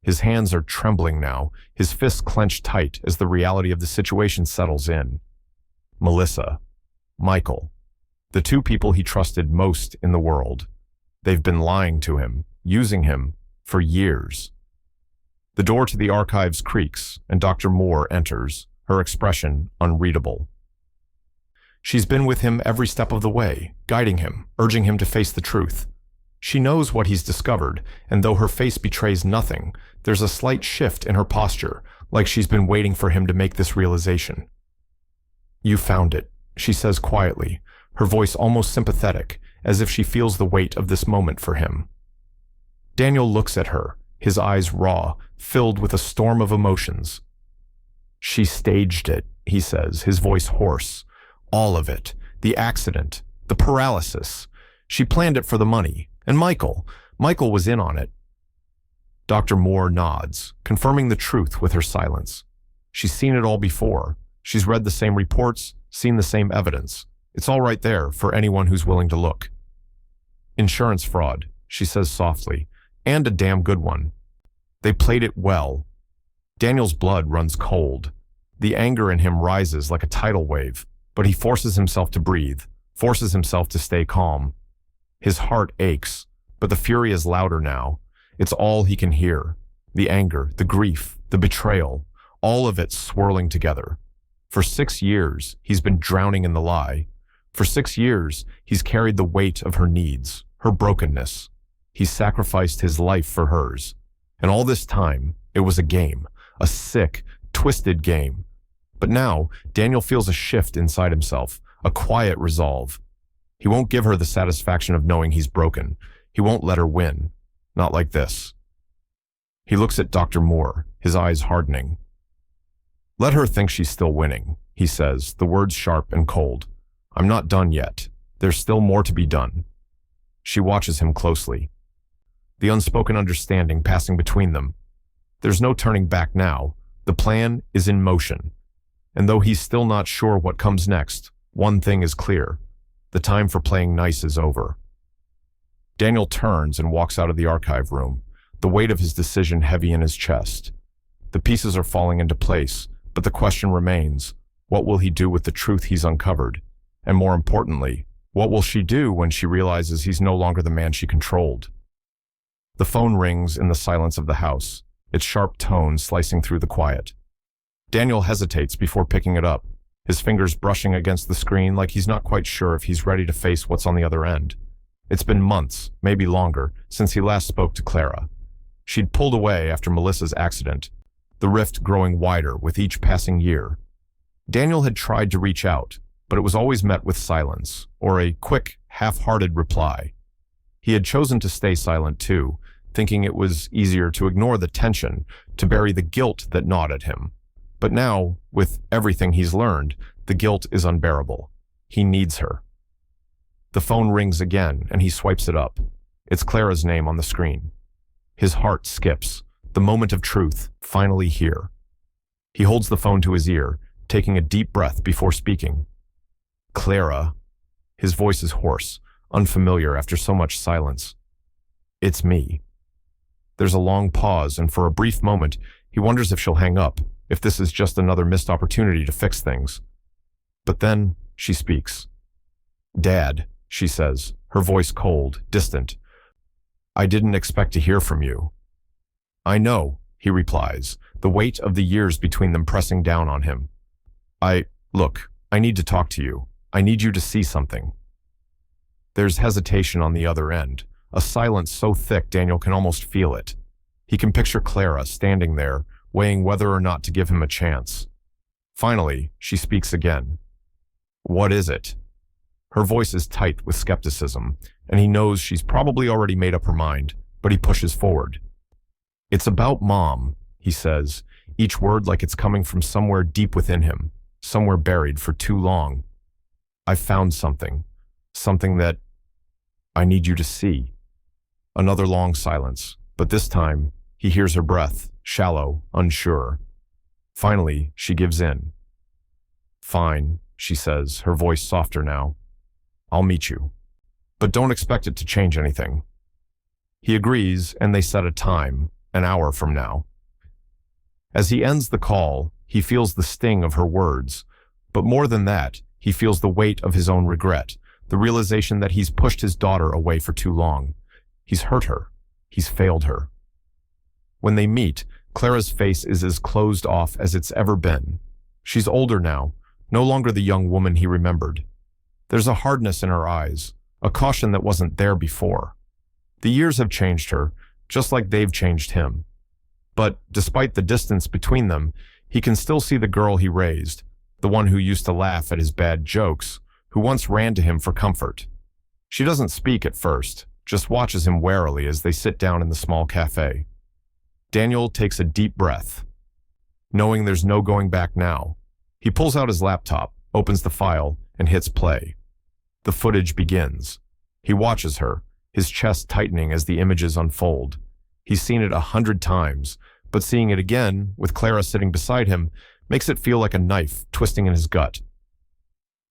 His hands are trembling now, his fists clenched tight as the reality of the situation settles in. Melissa, Michael, the two people he trusted most in the world. They've been lying to him, using him, for years. The door to the archives creaks, and Dr. Moore enters, her expression unreadable. She's been with him every step of the way, guiding him, urging him to face the truth. She knows what he's discovered, and though her face betrays nothing, there's a slight shift in her posture, like she's been waiting for him to make this realization. "You found it," she says quietly, her voice almost sympathetic, as if she feels the weight of this moment for him. Daniel looks at her, his eyes raw, filled with a storm of emotions. "She staged it," he says, his voice hoarse. "All of it. The accident. The paralysis. She planned it for the money. And Michael was in on it." Dr. Moore nods, confirming the truth with her silence. She's seen it all before. She's read the same reports, seen the same evidence. It's all right there for anyone who's willing to look. "Insurance fraud," she says softly, "and a damn good one. They played it well." Daniel's blood runs cold. The anger in him rises like a tidal wave, but he forces himself to breathe, forces himself to stay calm. His heart aches, but the fury is louder now. It's all he can hear. The anger, the grief, the betrayal, all of it swirling together. For 6 years, he's been drowning in the lie. For 6 years, he's carried the weight of her needs, her brokenness. He's sacrificed his life for hers. And all this time, it was a game, a sick, twisted game. But now, Daniel feels a shift inside himself, a quiet resolve. He won't give her the satisfaction of knowing he's broken. He won't let her win. Not like this. He looks at Dr. Moore, his eyes hardening. "Let her think she's still winning," he says, the words sharp and cold. "I'm not done yet. There's still more to be done." She watches him closely. The unspoken understanding passing between them. There's no turning back now. The plan is in motion. And though he's still not sure what comes next, one thing is clear. The time for playing nice is over. Daniel turns and walks out of the archive room, the weight of his decision heavy in his chest. The pieces are falling into place, but the question remains, what will he do with the truth he's uncovered? And more importantly, what will she do when she realizes he's no longer the man she controlled? The phone rings in the silence of the house, its sharp tones slicing through the quiet. Daniel hesitates before picking it up, his fingers brushing against the screen like he's not quite sure if he's ready to face what's on the other end. It's been months, maybe longer, since he last spoke to Clara. She'd pulled away after Melissa's accident, the rift growing wider with each passing year. Daniel had tried to reach out, but it was always met with silence, or a quick, half-hearted reply. He had chosen to stay silent too, thinking it was easier to ignore the tension, to bury the guilt that gnawed at him. But now, with everything he's learned, the guilt is unbearable. He needs her. The phone rings again, and he swipes it up. It's Clara's name on the screen. His heart skips, the moment of truth, finally here. He holds the phone to his ear, taking a deep breath before speaking. "Clara." His voice is hoarse, unfamiliar after so much silence. "It's me." There's a long pause, and for a brief moment, he wonders if she'll hang up, if this is just another missed opportunity to fix things. But then she speaks. "Dad," she says, her voice cold, distant. "I didn't expect to hear from you." "I know," he replies, the weight of the years between them pressing down on him. Look, I need to talk to you. I need you to see something." There's hesitation on the other end, a silence so thick Daniel can almost feel it. He can picture Clara standing there, weighing whether or not to give him a chance. Finally, she speaks again. "What is it?" Her voice is tight with skepticism, and he knows she's probably already made up her mind, but he pushes forward. "It's about Mom," he says, each word like it's coming from somewhere deep within him, somewhere buried for too long. "I've found something that I need you to see." Another long silence, but this time he hears her breath, shallow, unsure. Finally, she gives in. "Fine," she says, her voice softer now. "I'll meet you. But don't expect it to change anything." He agrees, and they set a time, an hour from now. As he ends the call, he feels the sting of her words. But more than that, he feels the weight of his own regret, the realization that he's pushed his daughter away for too long. He's hurt her. He's failed her. When they meet, Clara's face is as closed off as it's ever been. She's older now, no longer the young woman he remembered. There's a hardness in her eyes, a caution that wasn't there before. The years have changed her, just like they've changed him. But despite the distance between them, he can still see the girl he raised, the one who used to laugh at his bad jokes, who once ran to him for comfort. She doesn't speak at first, just watches him warily as they sit down in the small cafe. Daniel takes a deep breath. Knowing there's no going back now, he pulls out his laptop, opens the file, and hits play. The footage begins. He watches her, his chest tightening as the images unfold. He's seen it 100 times, but seeing it again, with Clara sitting beside him, makes it feel like a knife twisting in his gut.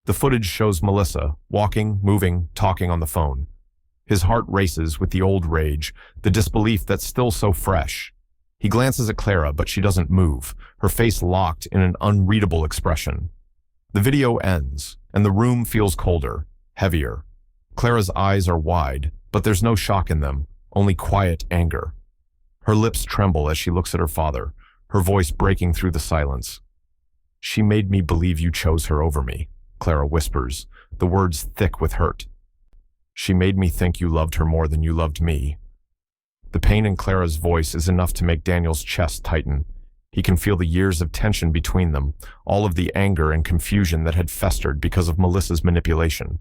The footage shows Melissa, walking, moving, talking on the phone. His heart races with the old rage, the disbelief that's still so fresh. He glances at Clara, but she doesn't move, her face locked in an unreadable expression. The video ends, and the room feels colder, heavier. Clara's eyes are wide, but there's no shock in them, only quiet anger. Her lips tremble as she looks at her father, her voice breaking through the silence. "She made me believe you chose her over me," Clara whispers, the words thick with hurt. "She made me think you loved her more than you loved me." The pain in Clara's voice is enough to make Daniel's chest tighten. He can feel the years of tension between them, all of the anger and confusion that had festered because of Melissa's manipulation.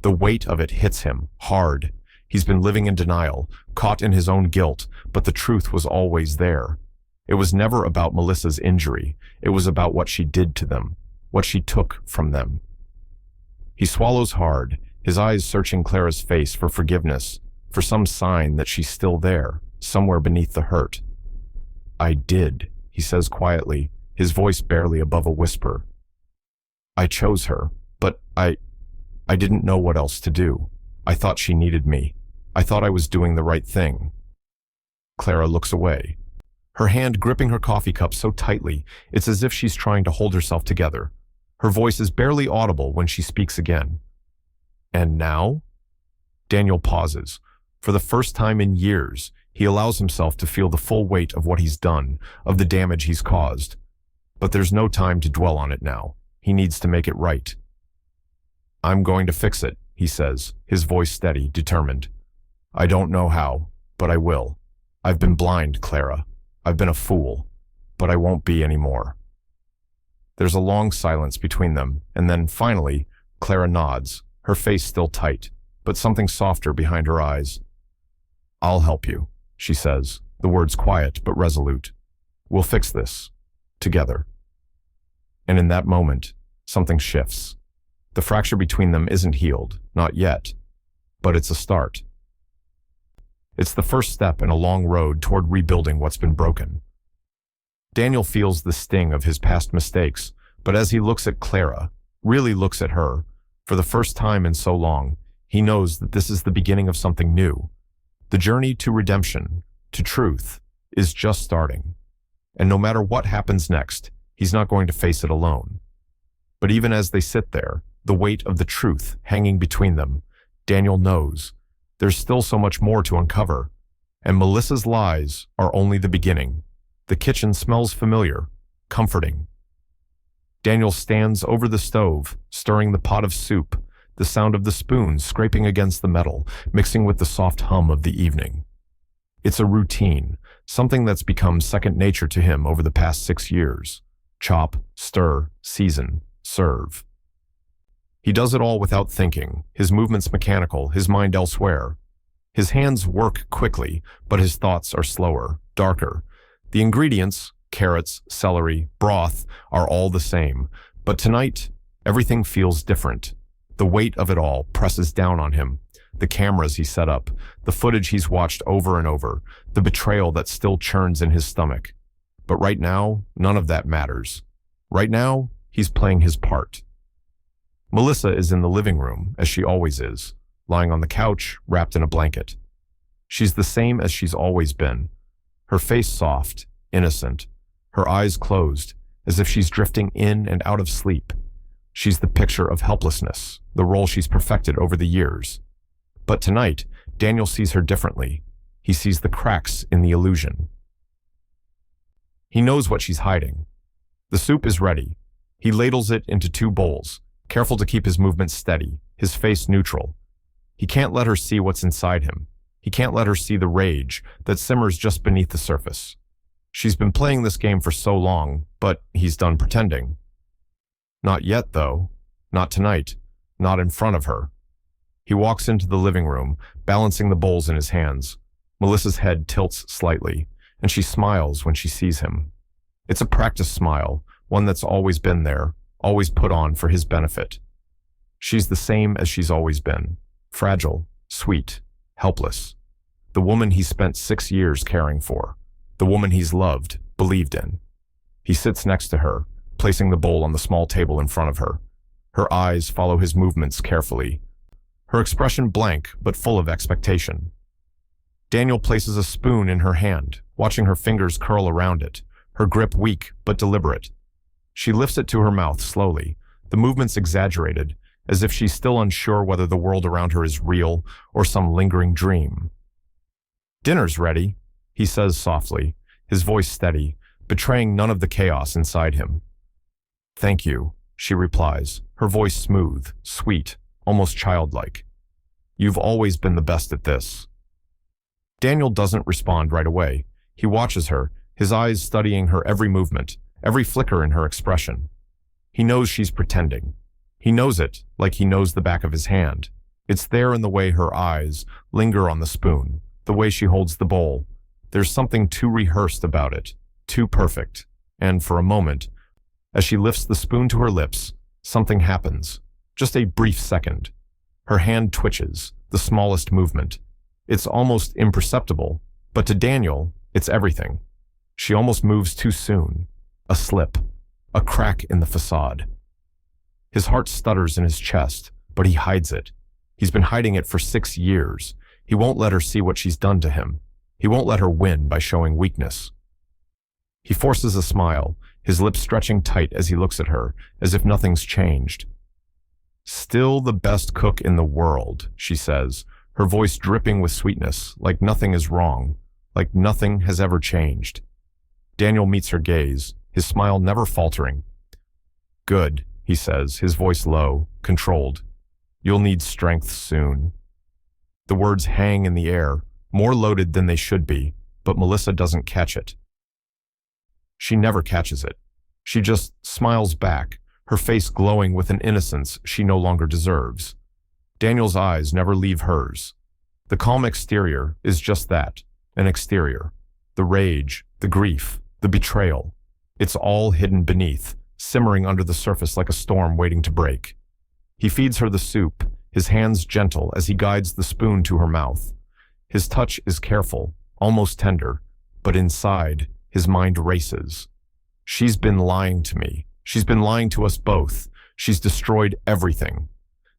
The weight of it hits him, hard. He's been living in denial, caught in his own guilt, but the truth was always there. It was never about Melissa's injury. It was about what she did to them, what she took from them. He swallows hard, his eyes searching Clara's face for forgiveness, for some sign that she's still there, somewhere beneath the hurt. "I did," he says quietly, his voice barely above a whisper. "I chose her, but I didn't know what else to do. I thought she needed me. I thought I was doing the right thing." Clara looks away, her hand gripping her coffee cup so tightly it's as if she's trying to hold herself together. Her voice is barely audible when she speaks again. "And now?" Daniel pauses. For the first time in years, he allows himself to feel the full weight of what he's done, of the damage he's caused. But there's no time to dwell on it now. He needs to make it right. "I'm going to fix it," he says, his voice steady, determined. "I don't know how, but I will. I've been blind, Clara. I've been a fool, but I won't be anymore." There's a long silence between them, and then, finally, Clara nods, her face still tight, but something softer behind her eyes. "I'll help you," she says, the words quiet but resolute. "We'll fix this. Together." And in that moment, something shifts. The fracture between them isn't healed, not yet, but it's a start. It's the first step in a long road toward rebuilding what's been broken. Daniel feels the sting of his past mistakes, but as he looks at Clara, really looks at her, for the first time in so long, he knows that this is the beginning of something new. The journey to redemption, to truth, is just starting. And no matter what happens next, he's not going to face it alone. But even as they sit there, the weight of the truth hanging between them, Daniel knows there's still so much more to uncover, and Melissa's lies are only the beginning. The kitchen smells familiar, comforting. Daniel stands over the stove, stirring the pot of soup, the sound of the spoons scraping against the metal, mixing with the soft hum of the evening. It's a routine, something that's become second nature to him over the past 6 years. Chop, stir, season, serve. He does it all without thinking, his movements mechanical, his mind elsewhere. His hands work quickly, but his thoughts are slower, darker. The ingredients, carrots, celery, broth, are all the same, but tonight, everything feels different. The weight of it all presses down on him. The cameras he set up, the footage he's watched over and over, the betrayal that still churns in his stomach. But right now, none of that matters. Right now, he's playing his part. Melissa is in the living room, as she always is, lying on the couch, wrapped in a blanket. She's the same as she's always been. Her face soft, innocent, her eyes closed, as if she's drifting in and out of sleep. She's the picture of helplessness, the role she's perfected over the years. But tonight, Daniel sees her differently. He sees the cracks in the illusion. He knows what she's hiding. The soup is ready. He ladles it into 2 bowls, careful to keep his movements steady, his face neutral. He can't let her see what's inside him. He can't let her see the rage that simmers just beneath the surface. She's been playing this game for so long, but he's done pretending. Not yet, though. Not tonight. Not in front of her. He walks into the living room, balancing the bowls in his hands. Melissa's head tilts slightly, and she smiles when she sees him. It's a practice smile, one that's always been there, always put on for his benefit. She's the same as she's always been. Fragile, sweet, helpless. The woman he spent 6 years caring for. The woman he's loved, believed in. He sits next to her, placing the bowl on the small table in front of her. Her eyes follow his movements carefully. Her expression blank, but full of expectation. Daniel places a spoon in her hand, watching her fingers curl around it, her grip weak but deliberate. She lifts it to her mouth slowly, the movements exaggerated, as if she's still unsure whether the world around her is real or some lingering dream. "Dinner's ready," he says softly, his voice steady, betraying none of the chaos inside him. "Thank you," she replies, her voice smooth, sweet, almost childlike. "You've always been the best at this." Daniel doesn't respond right away. He watches her, his eyes studying her every movement, every flicker in her expression. He knows she's pretending. He knows it like he knows the back of his hand. It's there in the way her eyes linger on the spoon, the way she holds the bowl. There's something too rehearsed about it, too perfect. And for a moment, as she lifts the spoon to her lips, something happens. Just a brief second. Her hand twitches, the smallest movement. It's almost imperceptible, but to Daniel, it's everything. She almost moves too soon. A slip. A crack in the facade. His heart stutters in his chest, but he hides it. He's been hiding it for 6 years. He won't let her see what she's done to him. He won't let her win by showing weakness. He forces a smile, his lips stretching tight as he looks at her, as if nothing's changed. "Still the best cook in the world," she says, her voice dripping with sweetness, like nothing is wrong, like nothing has ever changed. Daniel meets her gaze, his smile never faltering. "Good," he says, his voice low, controlled. "You'll need strength soon." The words hang in the air, more loaded than they should be, but Melissa doesn't catch it. She never catches it. She just smiles back, her face glowing with an innocence she no longer deserves. Daniel's eyes never leave hers. The calm exterior is just that, an exterior. The rage, the grief, the betrayal. It's all hidden beneath, simmering under the surface like a storm waiting to break. He feeds her the soup, his hands gentle as he guides the spoon to her mouth. His touch is careful, almost tender, but inside, his mind races. She's been lying to me. She's been lying to us both. She's destroyed everything.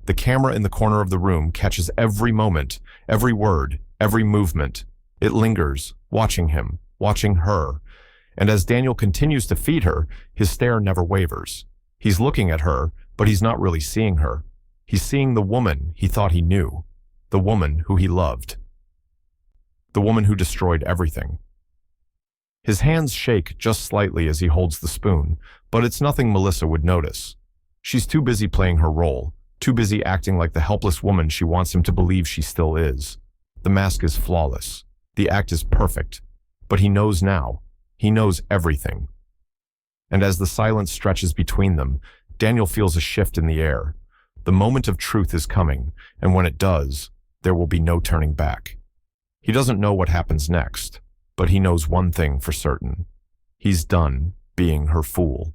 The camera in the corner of the room catches every moment, every word, every movement. It lingers, watching him, watching her. And as Daniel continues to feed her, his stare never wavers. He's looking at her, but he's not really seeing her. He's seeing the woman he thought he knew, the woman who he loved, the woman who destroyed everything. His hands shake just slightly as he holds the spoon, but it's nothing Melissa would notice. She's too busy playing her role, too busy acting like the helpless woman she wants him to believe she still is. The mask is flawless. The act is perfect. But he knows now. He knows everything. And as the silence stretches between them, Daniel feels a shift in the air. The moment of truth is coming, and when it does, there will be no turning back. He doesn't know what happens next, but he knows one thing for certain. He's done being her fool.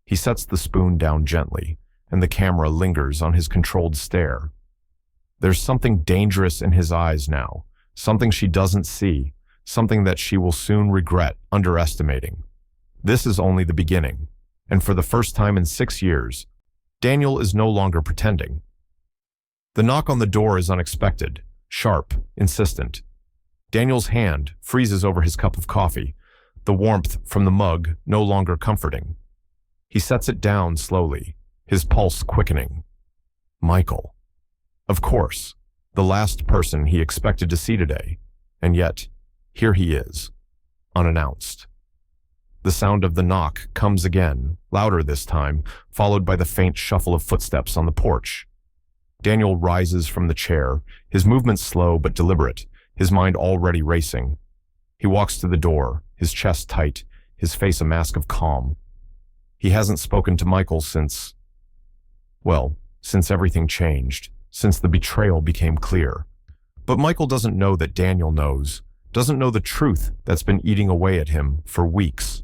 He sets the spoon down gently, and the camera lingers on his controlled stare. There's something dangerous in his eyes now, something she doesn't see, something that she will soon regret underestimating. This is only the beginning, and for the first time in 6 years, Daniel is no longer pretending. The knock on the door is unexpected, sharp, insistent. Daniel's hand freezes over his cup of coffee, the warmth from the mug no longer comforting. He sets it down slowly, his pulse quickening. Michael. Of course, the last person he expected to see today, and yet, here he is, unannounced. The sound of the knock comes again, louder this time, followed by the faint shuffle of footsteps on the porch. Daniel rises from the chair, his movements slow but deliberate, his mind already racing. He walks to the door, his chest tight, his face a mask of calm. He hasn't spoken to Michael since everything changed, since the betrayal became clear. But Michael doesn't know that Daniel knows, doesn't know the truth that's been eating away at him for weeks.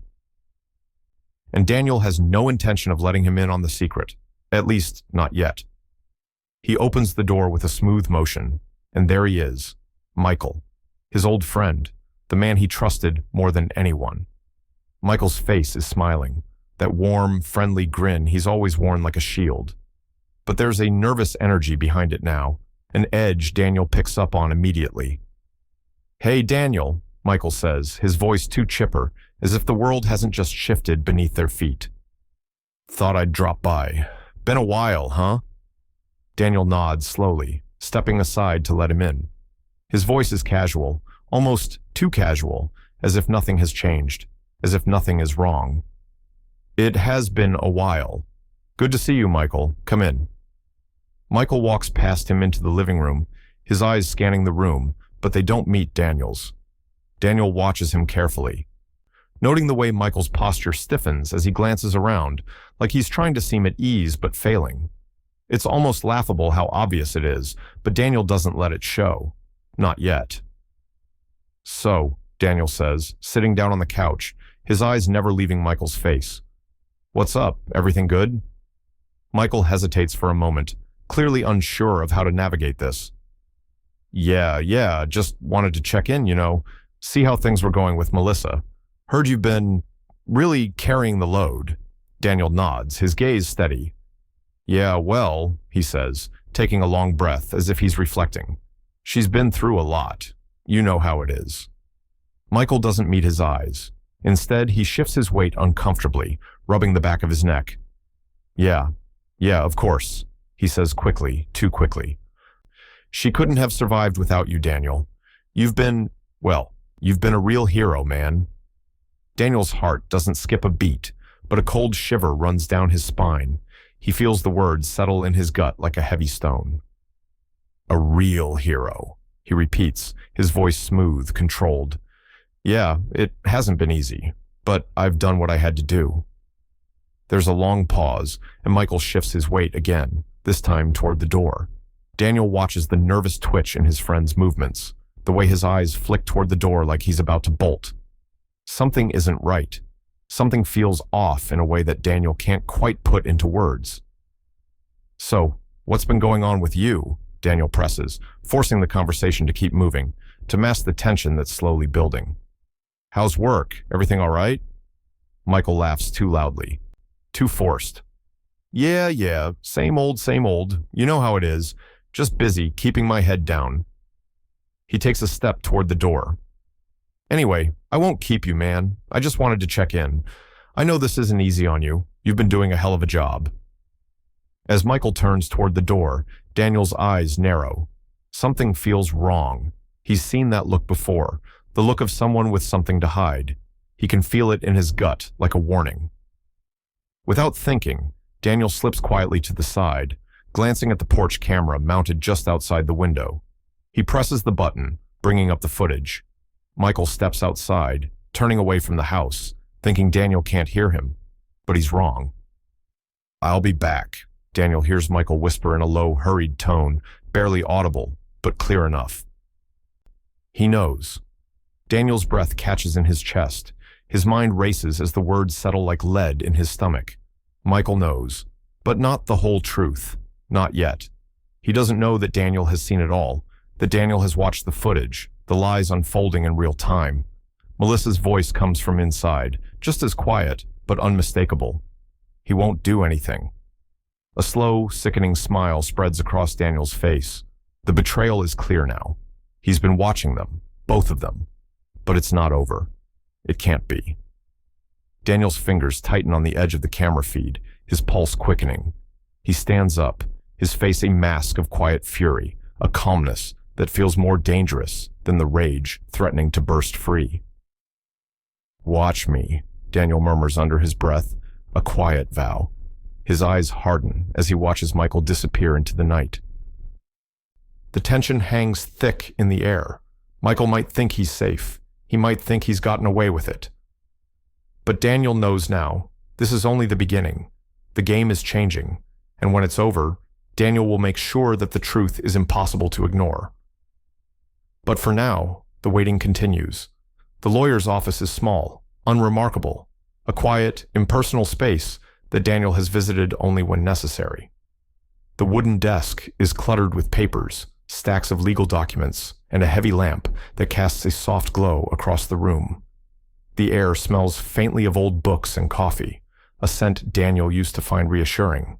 And Daniel has no intention of letting him in on the secret, at least not yet. He opens the door with a smooth motion, and there he is, Michael, his old friend, the man he trusted more than anyone. Michael's face is smiling, that warm, friendly grin he's always worn like a shield. But there's a nervous energy behind it now, an edge Daniel picks up on immediately. "Hey, Daniel," Michael says, his voice too chipper, as if the world hasn't just shifted beneath their feet. "Thought I'd drop by. Been a while, huh?" Daniel nods slowly, stepping aside to let him in. His voice is casual, almost too casual, as if nothing has changed, as if nothing is wrong. "It has been a while. Good to see you, Michael. Come in." Michael walks past him into the living room, his eyes scanning the room, but they don't meet Daniel's. Daniel watches him carefully, noting the way Michael's posture stiffens as he glances around, like he's trying to seem at ease but failing. It's almost laughable how obvious it is, but Daniel doesn't let it show. Not yet. "So," Daniel says, sitting down on the couch, his eyes never leaving Michael's face. "What's up? Everything good?" Michael hesitates for a moment, clearly unsure of how to navigate this. Yeah, just wanted to check in, see how things were going with Melissa. Heard you've been really carrying the load." Daniel nods, his gaze steady. "Yeah, well," he says, taking a long breath as if he's reflecting. "She's been through a lot. You know how it is." Michael doesn't meet his eyes. Instead, he shifts his weight uncomfortably, rubbing the back of his neck. Yeah, of course," he says quickly, too quickly. "She couldn't have survived without you, Daniel. You've been a real hero, man." Daniel's heart doesn't skip a beat, but a cold shiver runs down his spine. He feels the words settle in his gut like a heavy stone. "A real hero," he repeats, his voice smooth, controlled. "Yeah, it hasn't been easy, but I've done what I had to do." There's a long pause, and Michael shifts his weight again, this time toward the door. Daniel watches the nervous twitch in his friend's movements, the way his eyes flick toward the door like he's about to bolt. Something isn't right. Something feels off in a way that Daniel can't quite put into words. "So, what's been going on with you?" Daniel presses, forcing the conversation to keep moving, to mask the tension that's slowly building. "How's work? Everything all right?" Michael laughs too loudly, too forced. Yeah, same old. You know how it is. Just busy, keeping my head down." He takes a step toward the door. "Anyway, I won't keep you, man. I just wanted to check in. I know this isn't easy on you. You've been doing a hell of a job." As Michael turns toward the door, Daniel's eyes narrow. Something feels wrong. He's seen that look before, the look of someone with something to hide. He can feel it in his gut, like a warning. Without thinking, Daniel slips quietly to the side, glancing at the porch camera mounted just outside the window. He presses the button, bringing up the footage. Michael steps outside, turning away from the house, thinking Daniel can't hear him. But he's wrong. "I'll be back," Daniel hears Michael whisper in a low, hurried tone, barely audible, but clear enough. He knows. Daniel's breath catches in his chest. His mind races as the words settle like lead in his stomach. Michael knows, but not the whole truth. Not yet. He doesn't know that Daniel has seen it all, that Daniel has watched the footage, the lies unfolding in real time. Melissa's voice comes from inside, just as quiet, but unmistakable. He won't do anything. A slow, sickening smile spreads across Daniel's face. The betrayal is clear now. He's been watching them, both of them. But it's not over. It can't be. Daniel's fingers tighten on the edge of the camera feed, his pulse quickening. He stands up, his face a mask of quiet fury, a calmness that feels more dangerous than the rage threatening to burst free. "Watch me," Daniel murmurs under his breath, a quiet vow. His eyes harden as he watches Michael disappear into the night. The tension hangs thick in the air. Michael might think he's safe. He might think he's gotten away with it. But Daniel knows now, this is only the beginning. The game is changing, and when it's over, Daniel will make sure that the truth is impossible to ignore. But for now, the waiting continues. The lawyer's office is small, unremarkable, a quiet, impersonal space that Daniel has visited only when necessary. The wooden desk is cluttered with papers, stacks of legal documents, and a heavy lamp that casts a soft glow across the room. The air smells faintly of old books and coffee, a scent Daniel used to find reassuring.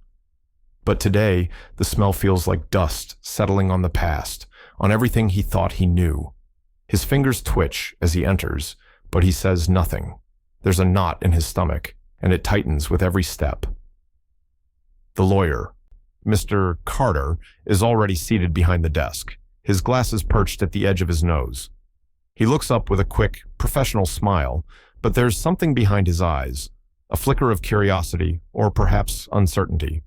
But today, the smell feels like dust settling on the past, on everything he thought he knew. His fingers twitch as he enters, but he says nothing. There's a knot in his stomach, and it tightens with every step. The lawyer, Mr. Carter, is already seated behind the desk, his glasses perched at the edge of his nose. He looks up with a quick, professional smile, but there's something behind his eyes, a flicker of curiosity, or perhaps uncertainty.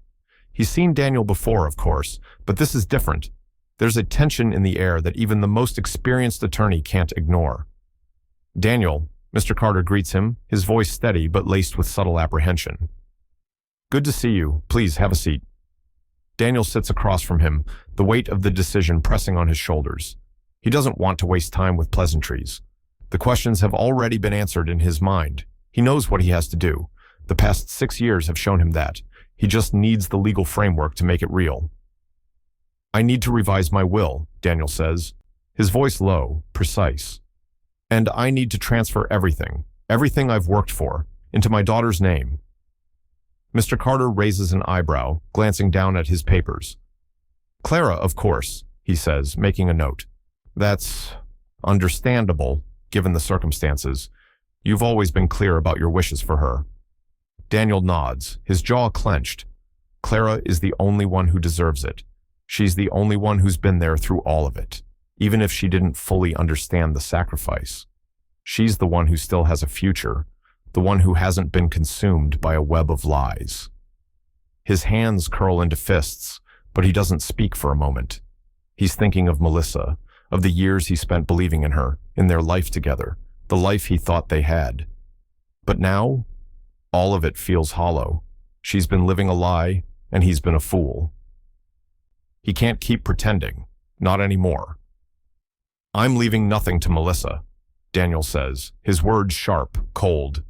He's seen Daniel before, of course, but this is different. There's a tension in the air that even the most experienced attorney can't ignore. "Daniel," Mr. Carter greets him, his voice steady but laced with subtle apprehension. Good to see you. Please have a seat. Daniel sits across from him, the weight of the decision pressing on his shoulders. He doesn't want to waste time with pleasantries. The questions have already been answered in his mind. He knows what he has to do. The past 6 years have shown him that. He just needs the legal framework to make it real. I need to revise my will, Daniel says, his voice low, precise. And I need to transfer everything I've worked for, into my daughter's name. Mr. Carter raises an eyebrow, glancing down at his papers. Clara, of course, he says, making a note. That's understandable, given the circumstances. You've always been clear about your wishes for her. Daniel nods, his jaw clenched. Clara is the only one who deserves it. She's the only one who's been there through all of it, even if she didn't fully understand the sacrifice. She's the one who still has a future, the one who hasn't been consumed by a web of lies. His hands curl into fists, but he doesn't speak for a moment. He's thinking of Melissa, of the years he spent believing in her, in their life together, the life he thought they had. But now, all of it feels hollow. She's been living a lie, and he's been a fool. He can't keep pretending, not anymore. I'm leaving nothing to Melissa, Daniel says, his words sharp, cold.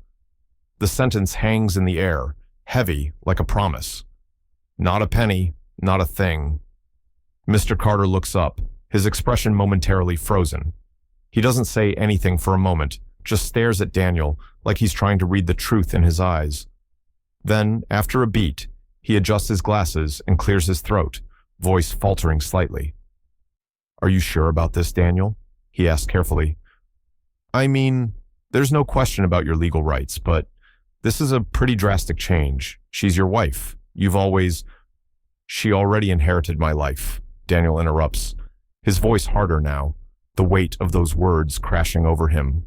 The sentence hangs in the air, heavy like a promise. Not a penny, not a thing. Mr. Carter looks up, his expression momentarily frozen. He doesn't say anything for a moment, just stares at Daniel like he's trying to read the truth in his eyes. Then, after a beat, he adjusts his glasses and clears his throat, voice faltering slightly. Are you sure about this, Daniel? He asks carefully. I mean, there's no question about your legal rights, but this is a pretty drastic change. She's your wife. She already inherited my life, Daniel interrupts, his voice harder now, the weight of those words crashing over him.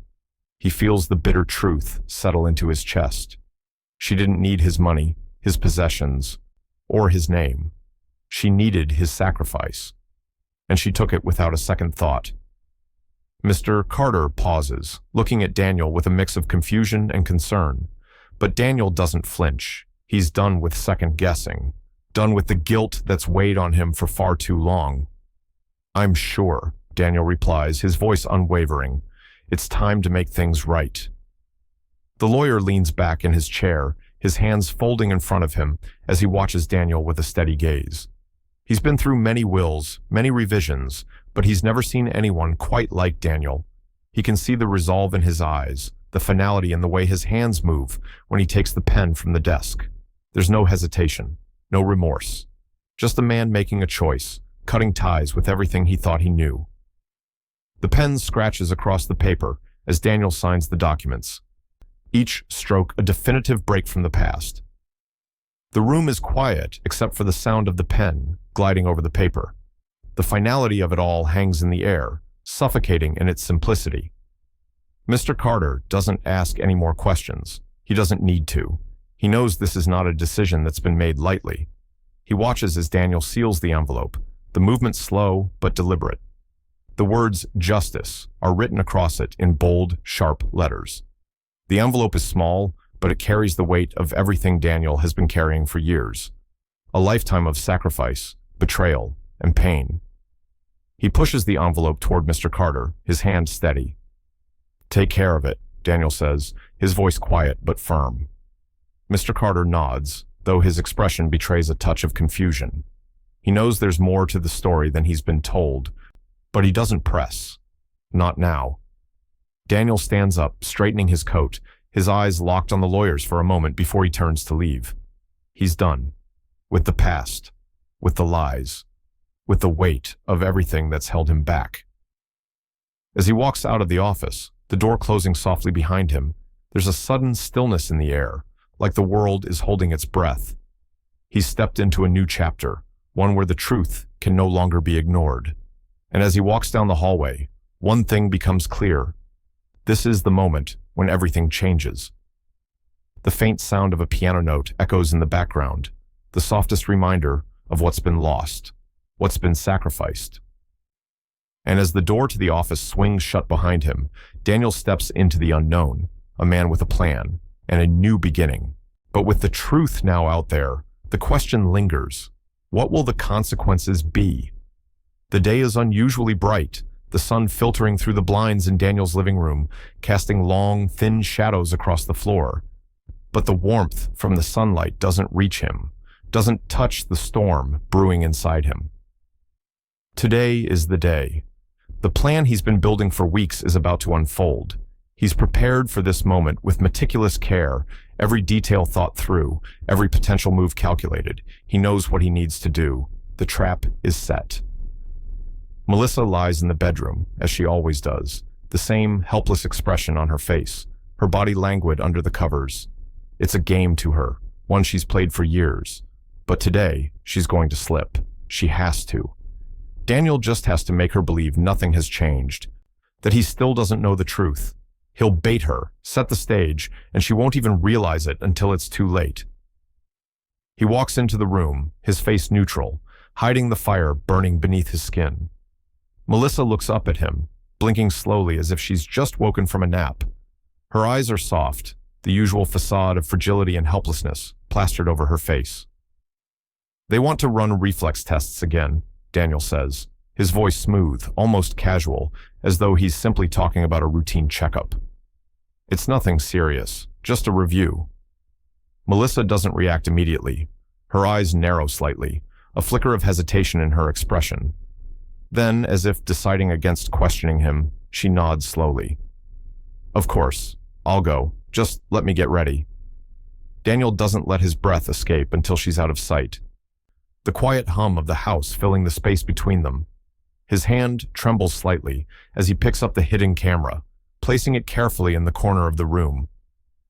He feels the bitter truth settle into his chest. She didn't need his money, his possessions, or his name. She needed his sacrifice, and she took it without a second thought. Mr. Carter pauses, looking at Daniel with a mix of confusion and concern. But Daniel doesn't flinch. He's done with second-guessing, done with the guilt that's weighed on him for far too long. I'm sure, Daniel replies, his voice unwavering. It's time to make things right. The lawyer leans back in his chair, his hands folding in front of him as he watches Daniel with a steady gaze. He's been through many wills, many revisions, but he's never seen anyone quite like Daniel. He can see the resolve in his eyes, the finality in the way his hands move when he takes the pen from the desk. There's no hesitation, no remorse. Just a man making a choice, cutting ties with everything he thought he knew. The pen scratches across the paper as Daniel signs the documents. Each stroke a definitive break from the past. The room is quiet except for the sound of the pen gliding over the paper. The finality of it all hangs in the air, suffocating in its simplicity. Mr. Carter doesn't ask any more questions. He doesn't need to. He knows this is not a decision that's been made lightly. He watches as Daniel seals the envelope, the movement slow but deliberate. The words "justice" are written across it in bold, sharp letters. The envelope is small, but it carries the weight of everything Daniel has been carrying for years. A lifetime of sacrifice, betrayal, and pain. He pushes the envelope toward Mr. Carter, his hand steady. Take care of it, Daniel says, his voice quiet but firm. Mr. Carter nods, though his expression betrays a touch of confusion. He knows there's more to the story than he's been told, but he doesn't press. Not now. Daniel stands up, straightening his coat, his eyes locked on the lawyers for a moment before he turns to leave. He's done. With the past. With the lies. With the weight of everything that's held him back. As he walks out of the office, the door closing softly behind him, there's a sudden stillness in the air, like the world is holding its breath. He's stepped into a new chapter, one where the truth can no longer be ignored. And as he walks down the hallway, one thing becomes clear. This is the moment when everything changes. The faint sound of a piano note echoes in the background, the softest reminder of what's been lost, what's been sacrificed. And as the door to the office swings shut behind him, Daniel steps into the unknown, a man with a plan and a new beginning. But with the truth now out there, the question lingers. What will the consequences be? The day is unusually bright, the sun filtering through the blinds in Daniel's living room, casting long, thin shadows across the floor. But the warmth from the sunlight doesn't reach him, doesn't touch the storm brewing inside him. Today is the day. The plan he's been building for weeks is about to unfold. He's prepared for this moment with meticulous care, every detail thought through, every potential move calculated. He knows what he needs to do. The trap is set. Melissa lies in the bedroom, as she always does, the same helpless expression on her face, her body languid under the covers. It's a game to her, one she's played for years. But today, she's going to slip. She has to. Daniel just has to make her believe nothing has changed, that he still doesn't know the truth. He'll bait her, set the stage, and she won't even realize it until it's too late. He walks into the room, his face neutral, hiding the fire burning beneath his skin. Melissa looks up at him, blinking slowly as if she's just woken from a nap. Her eyes are soft, the usual facade of fragility and helplessness plastered over her face. They want to run reflex tests again, Daniel says, his voice smooth, almost casual, as though he's simply talking about a routine checkup. It's nothing serious, just a review. Melissa doesn't react immediately. Her eyes narrow slightly, a flicker of hesitation in her expression. Then, as if deciding against questioning him, she nods slowly. Of course, I'll go. Just let me get ready. Daniel doesn't let his breath escape until she's out of sight. The quiet hum of the house filling the space between them. His hand trembles slightly as he picks up the hidden camera, placing it carefully in the corner of the room.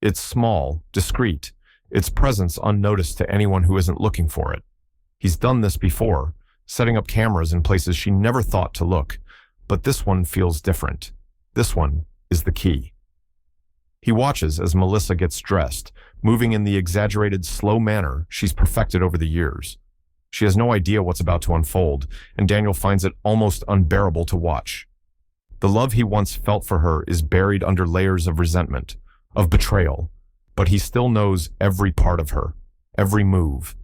It's small, discreet, its presence unnoticed to anyone who isn't looking for it. He's done this before, setting up cameras in places she never thought to look, but this one feels different. This one is the key. He watches as Melissa gets dressed, moving in the exaggerated, slow manner she's perfected over the years. She has no idea what's about to unfold, and Daniel finds it almost unbearable to watch. The love he once felt for her is buried under layers of resentment, of betrayal, but he still knows every part of her, every move.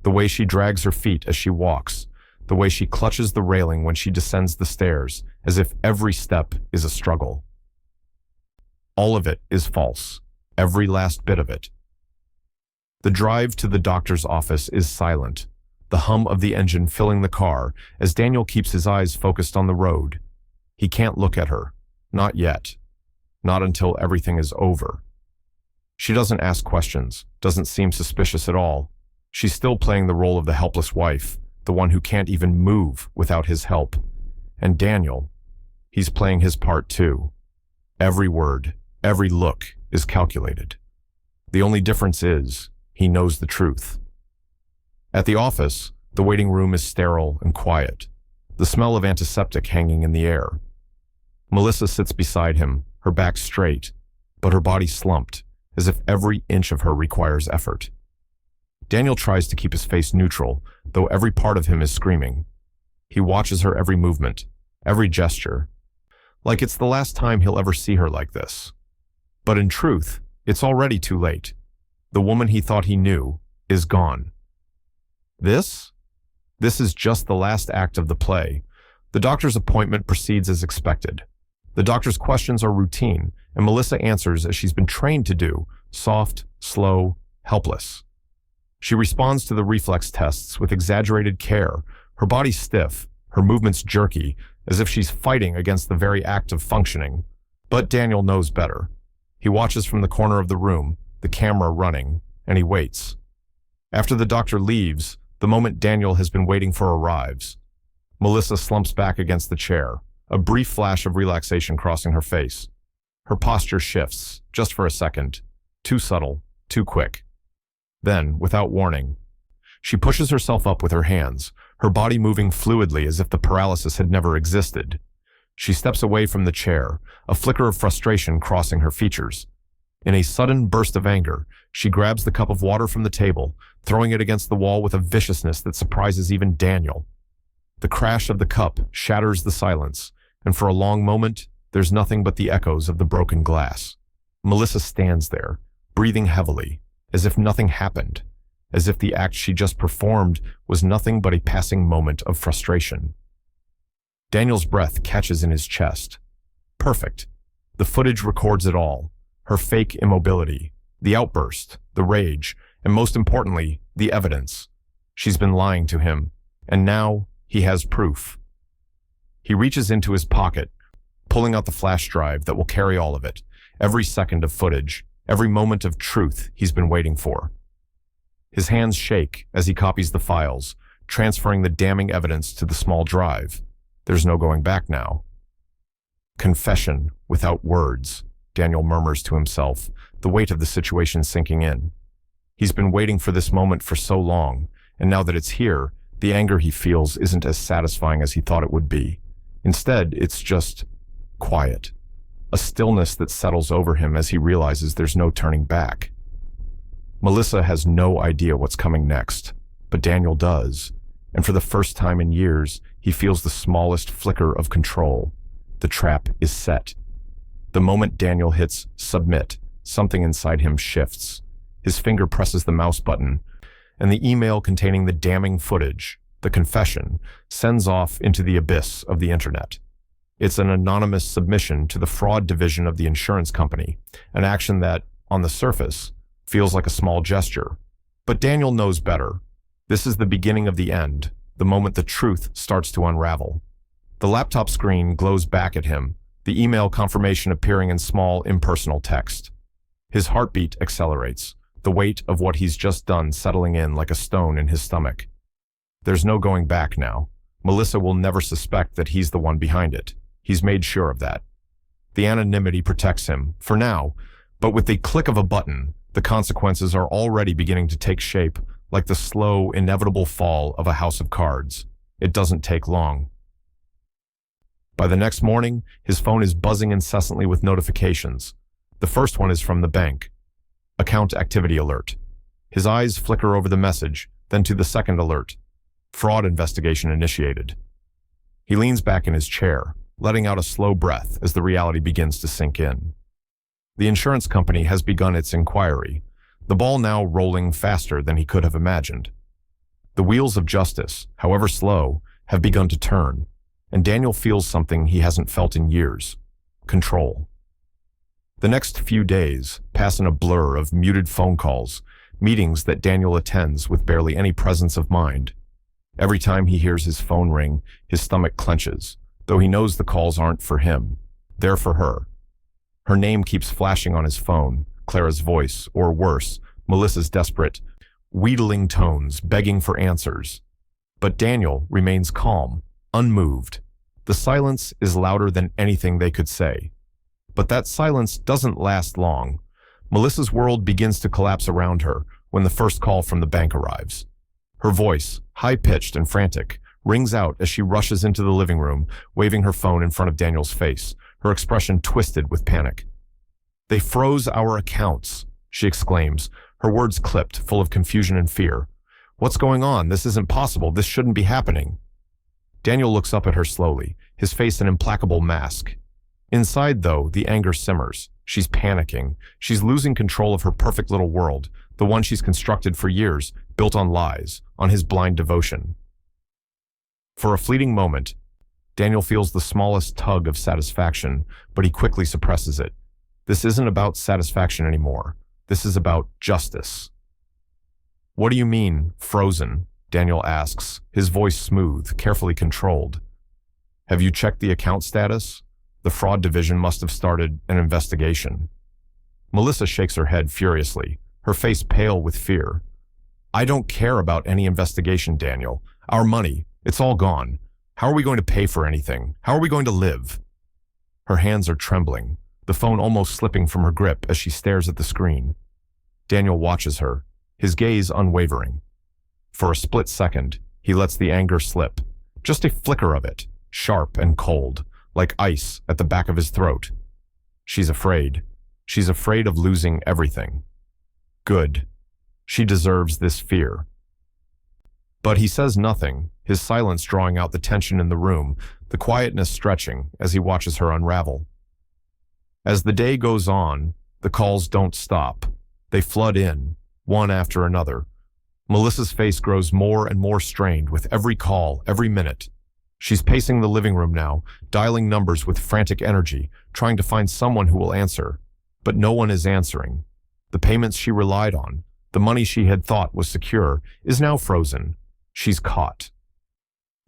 The way she drags her feet as she walks, the way she clutches the railing when she descends the stairs, as if every step is a struggle. All of it is false, every last bit of it. The drive to the doctor's office is silent, the hum of the engine filling the car as Daniel keeps his eyes focused on the road. He can't look at her. Not yet. Not until everything is over. She doesn't ask questions, doesn't seem suspicious at all. She's still playing the role of the helpless wife, the one who can't even move without his help. And Daniel, he's playing his part too. Every word, every look is calculated. The only difference is, he knows the truth. At the office, the waiting room is sterile and quiet, the smell of antiseptic hanging in the air. Melissa sits beside him, her back straight, but her body slumped, as if every inch of her requires effort. Daniel tries to keep his face neutral, though every part of him is screaming. He watches her every movement, every gesture, like it's the last time he'll ever see her like this. But in truth, it's already too late. The woman he thought he knew is gone. This is just the last act of the play. The doctor's appointment proceeds as expected. The doctor's questions are routine, and Melissa answers as she's been trained to do, soft, slow, helpless. She responds to the reflex tests with exaggerated care, her body stiff, her movements jerky, as if she's fighting against the very act of functioning. But Daniel knows better. He watches from the corner of the room, the camera running, and he waits. After the doctor leaves, the moment Daniel has been waiting for arrives. Melissa slumps back against the chair, a brief flash of relaxation crossing her face. Her posture shifts, just for a second. Too subtle, too quick. Then, without warning, she pushes herself up with her hands, her body moving fluidly as if the paralysis had never existed. She steps away from the chair, a flicker of frustration crossing her features. In a sudden burst of anger, she grabs the cup of water from the table, throwing it against the wall with a viciousness that surprises even Daniel. The crash of the cup shatters the silence, and for a long moment, there's nothing but the echoes of the broken glass. Melissa stands there, breathing heavily, as if nothing happened, as if the act she just performed was nothing but a passing moment of frustration. Daniel's breath catches in his chest. Perfect. The footage records it all. Her fake immobility, the outburst, the rage, and most importantly, the evidence. She's been lying to him, and now he has proof. He reaches into his pocket, pulling out the flash drive that will carry all of it, every second of footage, every moment of truth he's been waiting for. His hands shake as he copies the files, transferring the damning evidence to the small drive. There's no going back now. Confession without words, Daniel murmurs to himself, the weight of the situation sinking in. He's been waiting for this moment for so long, and now that it's here, the anger he feels isn't as satisfying as he thought it would be. Instead, it's just quiet. A stillness that settles over him as he realizes there's no turning back. Melissa has no idea what's coming next, but Daniel does, and for the first time in years, he feels the smallest flicker of control. The trap is set. The moment Daniel hits submit, something inside him shifts. His finger presses the mouse button, and the email containing the damning footage, the confession, sends off into the abyss of the internet. It's an anonymous submission to the fraud division of the insurance company, an action that, on the surface, feels like a small gesture. But Daniel knows better. This is the beginning of the end, the moment the truth starts to unravel. The laptop screen glows back at him, the email confirmation appearing in small, impersonal text. His heartbeat accelerates, the weight of what he's just done settling in like a stone in his stomach. There's no going back now. Melissa will never suspect that he's the one behind it. He's made sure of that. The anonymity protects him, for now, but with the click of a button, the consequences are already beginning to take shape, like the slow, inevitable fall of a house of cards. It doesn't take long. By the next morning, his phone is buzzing incessantly with notifications. The first one is from the bank. Account activity alert. His eyes flicker over the message, then to the second alert. Fraud investigation initiated. He leans back in his chair, letting out a slow breath as the reality begins to sink in. The insurance company has begun its inquiry, the ball now rolling faster than he could have imagined. The wheels of justice, however slow, have begun to turn, and Daniel feels something he hasn't felt in years: control. The next few days pass in a blur of muted phone calls, meetings that Daniel attends with barely any presence of mind. Every time he hears his phone ring, his stomach clenches, though he knows the calls aren't for him. They're for her. Her name keeps flashing on his phone, Clara's voice, or worse, Melissa's desperate, wheedling tones begging for answers. But Daniel remains calm, unmoved. The silence is louder than anything they could say. But that silence doesn't last long. Melissa's world begins to collapse around her when the first call from the bank arrives. Her voice, high-pitched and frantic, rings out as she rushes into the living room, waving her phone in front of Daniel's face, her expression twisted with panic. "They froze our accounts," she exclaims, her words clipped, full of confusion and fear. "What's going on? This isn't possible. This shouldn't be happening." Daniel looks up at her slowly, his face an implacable mask. Inside, though, the anger simmers. She's panicking. She's losing control of her perfect little world, the one she's constructed for years, built on lies, on his blind devotion. For a fleeting moment, Daniel feels the smallest tug of satisfaction, but he quickly suppresses it. This isn't about satisfaction anymore. This is about justice. "What do you mean, frozen?" Daniel asks, his voice smooth, carefully controlled. "Have you checked the account status? The fraud division must have started an investigation." Melissa shakes her head furiously, her face pale with fear. "I don't care about any investigation, Daniel. Our money, it's all gone. How are we going to pay for anything? How are we going to live?" Her hands are trembling, the phone almost slipping from her grip as she stares at the screen. Daniel watches her, his gaze unwavering. For a split second, he lets the anger slip, just a flicker of it, sharp and cold, like ice at the back of his throat. She's afraid. She's afraid of losing everything. Good. She deserves this fear. But he says nothing, his silence drawing out the tension in the room, the quietness stretching as he watches her unravel. As the day goes on, the calls don't stop. They flood in, one after another. Melissa's face grows more and more strained with every call, every minute. She's pacing the living room now, dialing numbers with frantic energy, trying to find someone who will answer. But no one is answering. The payments she relied on, the money she had thought was secure, is now frozen. She's caught.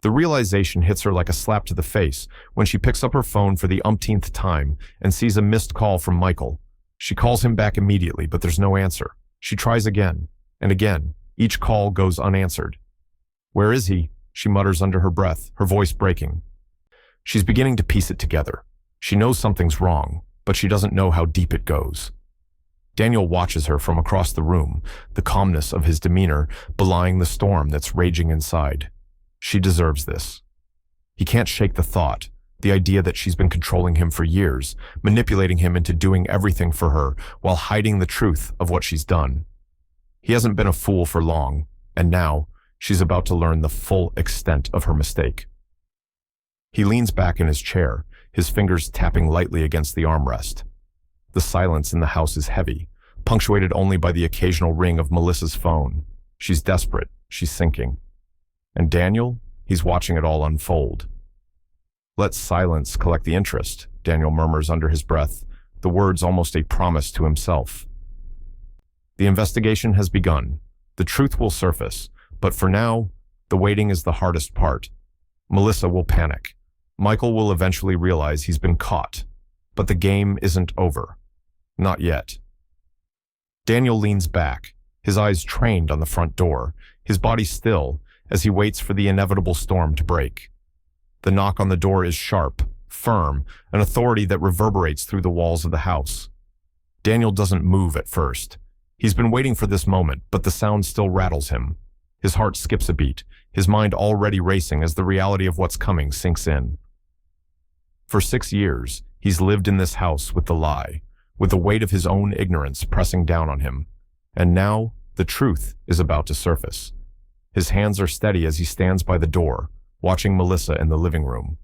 The realization hits her like a slap to the face when she picks up her phone for the umpteenth time and sees a missed call from Michael. She calls him back immediately, but there's no answer. She tries again, and again. Each call goes unanswered. "Where is he?" she mutters under her breath, her voice breaking. She's beginning to piece it together. She knows something's wrong, but she doesn't know how deep it goes. Daniel watches her from across the room, the calmness of his demeanor belying the storm that's raging inside. She deserves this. He can't shake the thought, the idea that she's been controlling him for years, manipulating him into doing everything for her while hiding the truth of what she's done. He hasn't been a fool for long, and now she's about to learn the full extent of her mistake. He leans back in his chair, his fingers tapping lightly against the armrest. The silence in the house is heavy, punctuated only by the occasional ring of Melissa's phone. She's desperate, she's sinking. And Daniel, he's watching it all unfold. "Let silence collect the interest," Daniel murmurs under his breath, the words almost a promise to himself. The investigation has begun. The truth will surface, but for now, the waiting is the hardest part. Melissa will panic. Michael will eventually realize he's been caught, but the game isn't over. Not yet. Daniel leans back, his eyes trained on the front door, his body still as he waits for the inevitable storm to break. The knock on the door is sharp, firm, an authority that reverberates through the walls of the house. Daniel doesn't move at first. He's been waiting for this moment, but the sound still rattles him. His heart skips a beat, his mind already racing as the reality of what's coming sinks in. For 6 years, he's lived in this house with the lie, with the weight of his own ignorance pressing down on him. And now, the truth is about to surface. His hands are steady as he stands by the door, watching Melissa in the living room.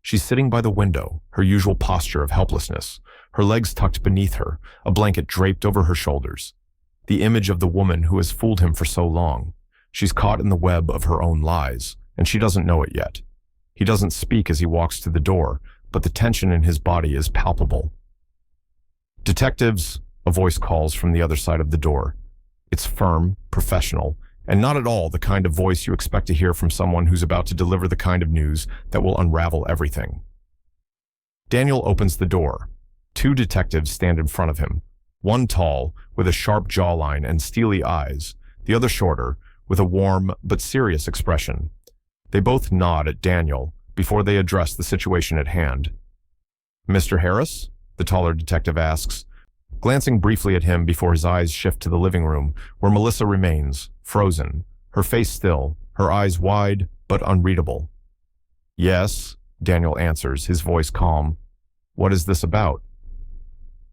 She's sitting by the window, her usual posture of helplessness, her legs tucked beneath her, a blanket draped over her shoulders. The image of the woman who has fooled him for so long. She's caught in the web of her own lies, and she doesn't know it yet. He doesn't speak as he walks to the door, but the tension in his body is palpable. "Detectives," a voice calls from the other side of the door. It's firm, professional, and not at all the kind of voice you expect to hear from someone who's about to deliver the kind of news that will unravel everything. Daniel opens the door. 2 detectives stand in front of him, one tall, with a sharp jawline and steely eyes, the other shorter, with a warm but serious expression. They both nod at Daniel before they address the situation at hand. "Mr. Harris?" the taller detective asks, glancing briefly at him before his eyes shift to the living room, where Melissa remains, frozen, her face still, her eyes wide but unreadable. "Yes," Daniel answers, his voice calm. "What is this about?"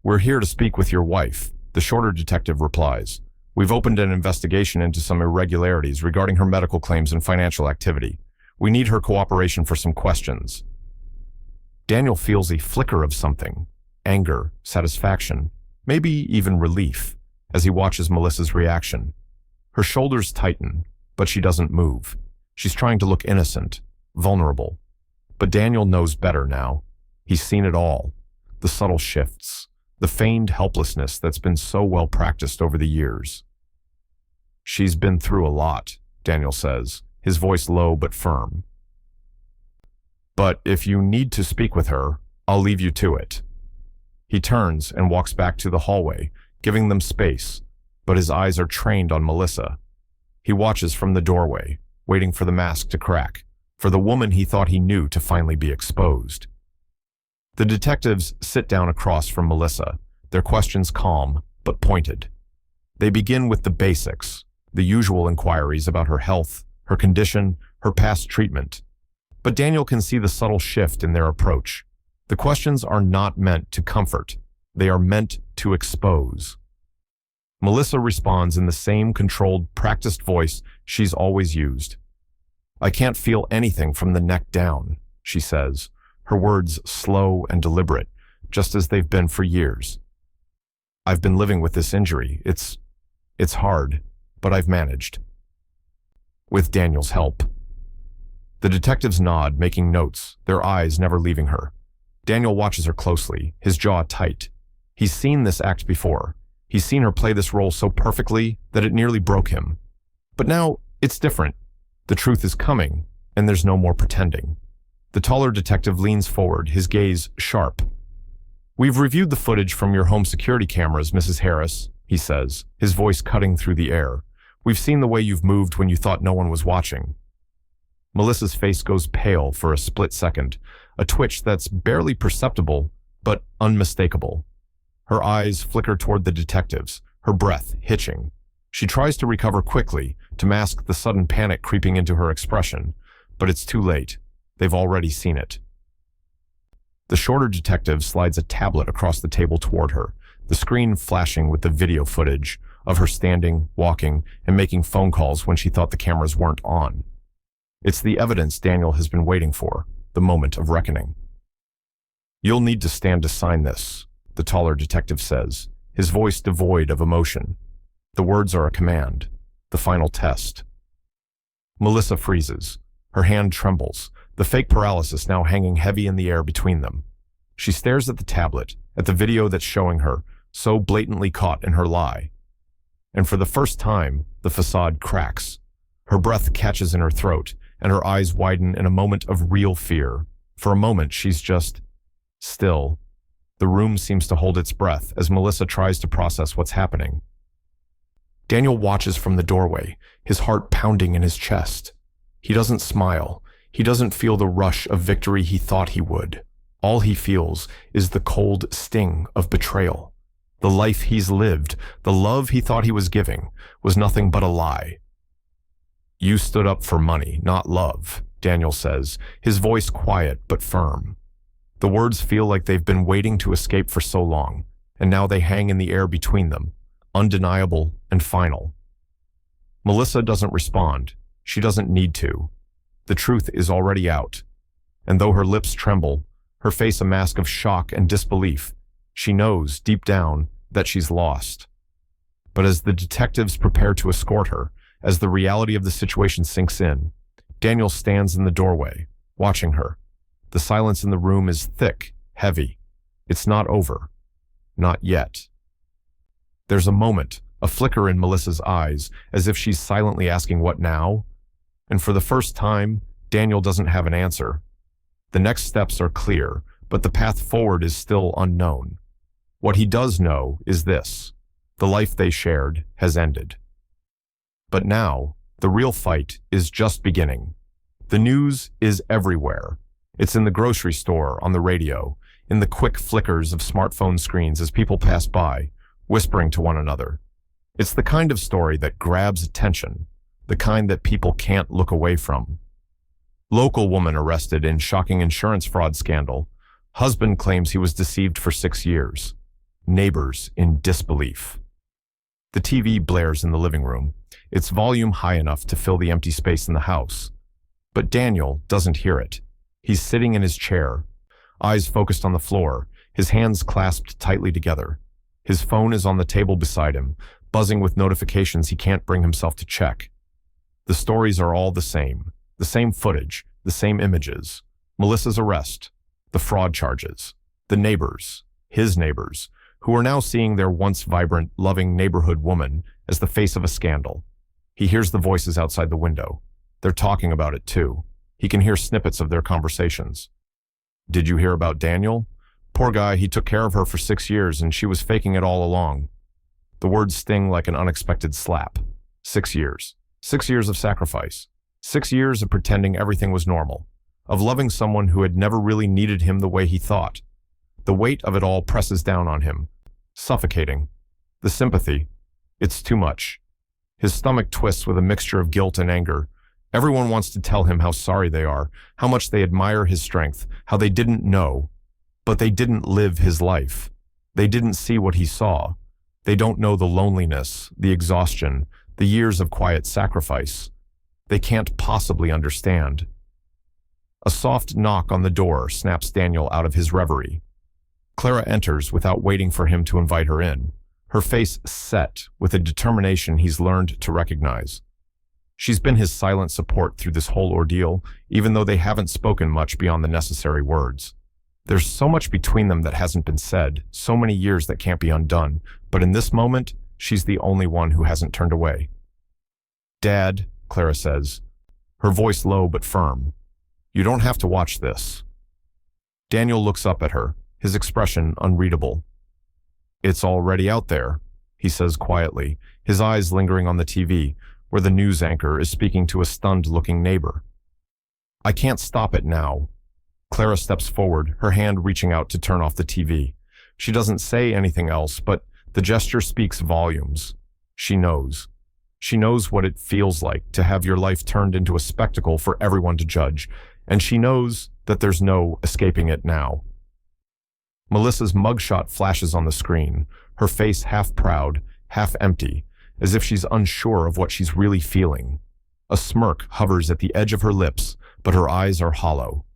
"We're here to speak with your wife," the shorter detective replies. "We've opened an investigation into some irregularities regarding her medical claims and financial activity. We need her cooperation for some questions." Daniel feels a flicker of something, anger, satisfaction, maybe even relief, as he watches Melissa's reaction. Her shoulders tighten, but she doesn't move. She's trying to look innocent, vulnerable. But Daniel knows better now. He's seen it all. The subtle shifts, the feigned helplessness that's been so well practiced over the years. "She's been through a lot," Daniel says, his voice low but firm. "But if you need to speak with her, I'll leave you to it." He turns and walks back to the hallway, giving them space, but his eyes are trained on Melissa. He watches from the doorway, waiting for the mask to crack, for the woman he thought he knew to finally be exposed. The detectives sit down across from Melissa, their questions calm but pointed. They begin with the basics, the usual inquiries about her health, her condition, her past treatment. But Daniel can see the subtle shift in their approach. The questions are not meant to comfort. They are meant to expose. Melissa responds in the same controlled, practiced voice she's always used. I can't feel anything from the neck down, she says, her words slow and deliberate, just as they've been for years. I've been living with this injury. It's hard, but I've managed. With Daniel's help. The detectives nod, making notes, their eyes never leaving her. Daniel watches her closely, his jaw tight. He's seen this act before. He's seen her play this role so perfectly that it nearly broke him. But now, it's different. The truth is coming, and there's no more pretending. The taller detective leans forward, his gaze sharp. We've reviewed the footage from your home security cameras, Mrs. Harris, he says, his voice cutting through the air. We've seen the way you've moved when you thought no one was watching. Melissa's face goes pale for a split second, a twitch that's barely perceptible, but unmistakable. Her eyes flicker toward the detectives, her breath hitching. She tries to recover quickly, to mask the sudden panic creeping into her expression, but it's too late. They've already seen it. The shorter detective slides a tablet across the table toward her, the screen flashing with the video footage of her standing, walking, and making phone calls when she thought the cameras weren't on. It's the evidence Daniel has been waiting for, the moment of reckoning. You'll need to stand to sign this, the taller detective says, his voice devoid of emotion. The words are a command, the final test. Melissa freezes. Her hand trembles, the fake paralysis now hanging heavy in the air between them. She stares at the tablet, at the video that's showing her, so blatantly caught in her lie. And for the first time, the facade cracks. Her breath catches in her throat, and her eyes widen in a moment of real fear. For a moment, she's just still. The room seems to hold its breath as Melissa tries to process what's happening. Daniel watches from the doorway, his heart pounding in his chest. He doesn't smile. He doesn't feel the rush of victory he thought he would. All he feels is the cold sting of betrayal. The life he's lived, the love he thought he was giving, was nothing but a lie. You stood up for money, not love, Daniel says, his voice quiet but firm. The words feel like they've been waiting to escape for so long, and now they hang in the air between them, undeniable and final. Melissa doesn't respond. She doesn't need to. The truth is already out. And though her lips tremble, her face a mask of shock and disbelief, she knows, deep down, that she's lost. But as the detectives prepare to escort her, as the reality of the situation sinks in, Daniel stands in the doorway, watching her. The silence in the room is thick, heavy. It's not over. Not yet. There's a moment, a flicker in Melissa's eyes, as if she's silently asking what now? And for the first time, Daniel doesn't have an answer. The next steps are clear, but the path forward is still unknown. What he does know is this: the life they shared has ended. But now, the real fight is just beginning. The news is everywhere. It's in the grocery store, on the radio, in the quick flickers of smartphone screens as people pass by, whispering to one another. It's the kind of story that grabs attention, the kind that people can't look away from. Local woman arrested in shocking insurance fraud scandal. Husband claims he was deceived for 6 years. Neighbors in disbelief. The TV blares in the living room, its volume high enough to fill the empty space in the house. But Daniel doesn't hear it. He's sitting in his chair, eyes focused on the floor, his hands clasped tightly together. His phone is on the table beside him, buzzing with notifications he can't bring himself to check. The stories are all the same footage, the same images. Melissa's arrest, the fraud charges, the neighbors, his neighbors, who are now seeing their once vibrant, loving neighborhood woman as the face of a scandal. He hears the voices outside the window. They're talking about it too. He can hear snippets of their conversations. Did you hear about Daniel? Poor guy, he took care of her for 6 years and she was faking it all along. The words sting like an unexpected slap. 6 years. 6 years of sacrifice. 6 years of pretending everything was normal. Of loving someone who had never really needed him the way he thought. The weight of it all presses down on him. Suffocating. The sympathy. It's too much. His stomach twists with a mixture of guilt and anger. Everyone wants to tell him how sorry they are, how much they admire his strength, how they didn't know. But they didn't live his life. They didn't see what he saw. They don't know the loneliness, the exhaustion, the years of quiet sacrifice. They can't possibly understand. A soft knock on the door snaps Daniel out of his reverie. Clara enters without waiting for him to invite her in, her face set with a determination he's learned to recognize. She's been his silent support through this whole ordeal, even though they haven't spoken much beyond the necessary words. There's so much between them that hasn't been said, so many years that can't be undone, but in this moment, she's the only one who hasn't turned away. "Dad," Clara says, her voice low but firm. "You don't have to watch this." Daniel looks up at her, his expression unreadable. "It's already out there," he says quietly, his eyes lingering on the TV, where the news anchor is speaking to a stunned-looking neighbor. "I can't stop it now." Clara steps forward, her hand reaching out to turn off the TV. She doesn't say anything else, but the gesture speaks volumes. She knows. She knows what it feels like to have your life turned into a spectacle for everyone to judge, and she knows that there's no escaping it now. Melissa's mugshot flashes on the screen, her face half proud, half empty, as if she's unsure of what she's really feeling. A smirk hovers at the edge of her lips, but her eyes are hollow.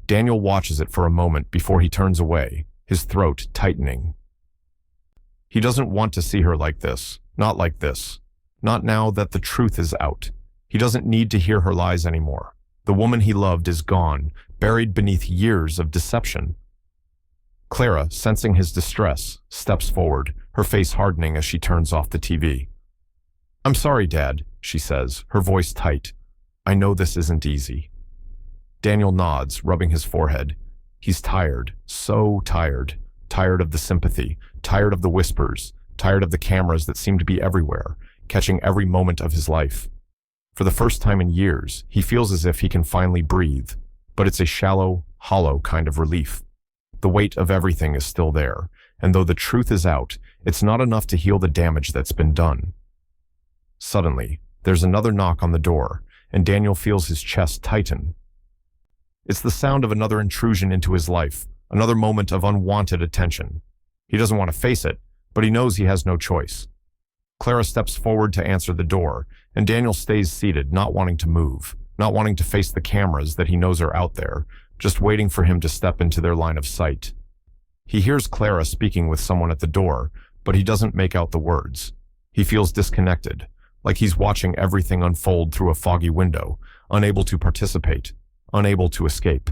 Daniel watches it for a moment before he turns away, his throat tightening. He doesn't want to see her like this, not like this. Not now that the truth is out. He doesn't need to hear her lies anymore. The woman he loved is gone, buried beneath years of deception. Clara, sensing his distress, steps forward, her face hardening as she turns off the TV. "I'm sorry, Dad," she says, her voice tight. "I know this isn't easy." Daniel nods, rubbing his forehead. He's tired, so tired. Tired of the sympathy, tired of the whispers, tired of the cameras that seem to be everywhere, catching every moment of his life. For the first time in years, he feels as if he can finally breathe, but it's a shallow, hollow kind of relief. The weight of everything is still there, and though the truth is out, it's not enough to heal the damage that's been done. Suddenly, there's another knock on the door, and Daniel feels his chest tighten. It's the sound of another intrusion into his life, another moment of unwanted attention. He doesn't want to face it, but he knows he has no choice. Clara steps forward to answer the door, and Daniel stays seated, not wanting to move, not wanting to face the cameras that he knows are out there, just waiting for him to step into their line of sight. He hears Clara speaking with someone at the door, but he doesn't make out the words. He feels disconnected, like he's watching everything unfold through a foggy window, unable to participate, unable to escape.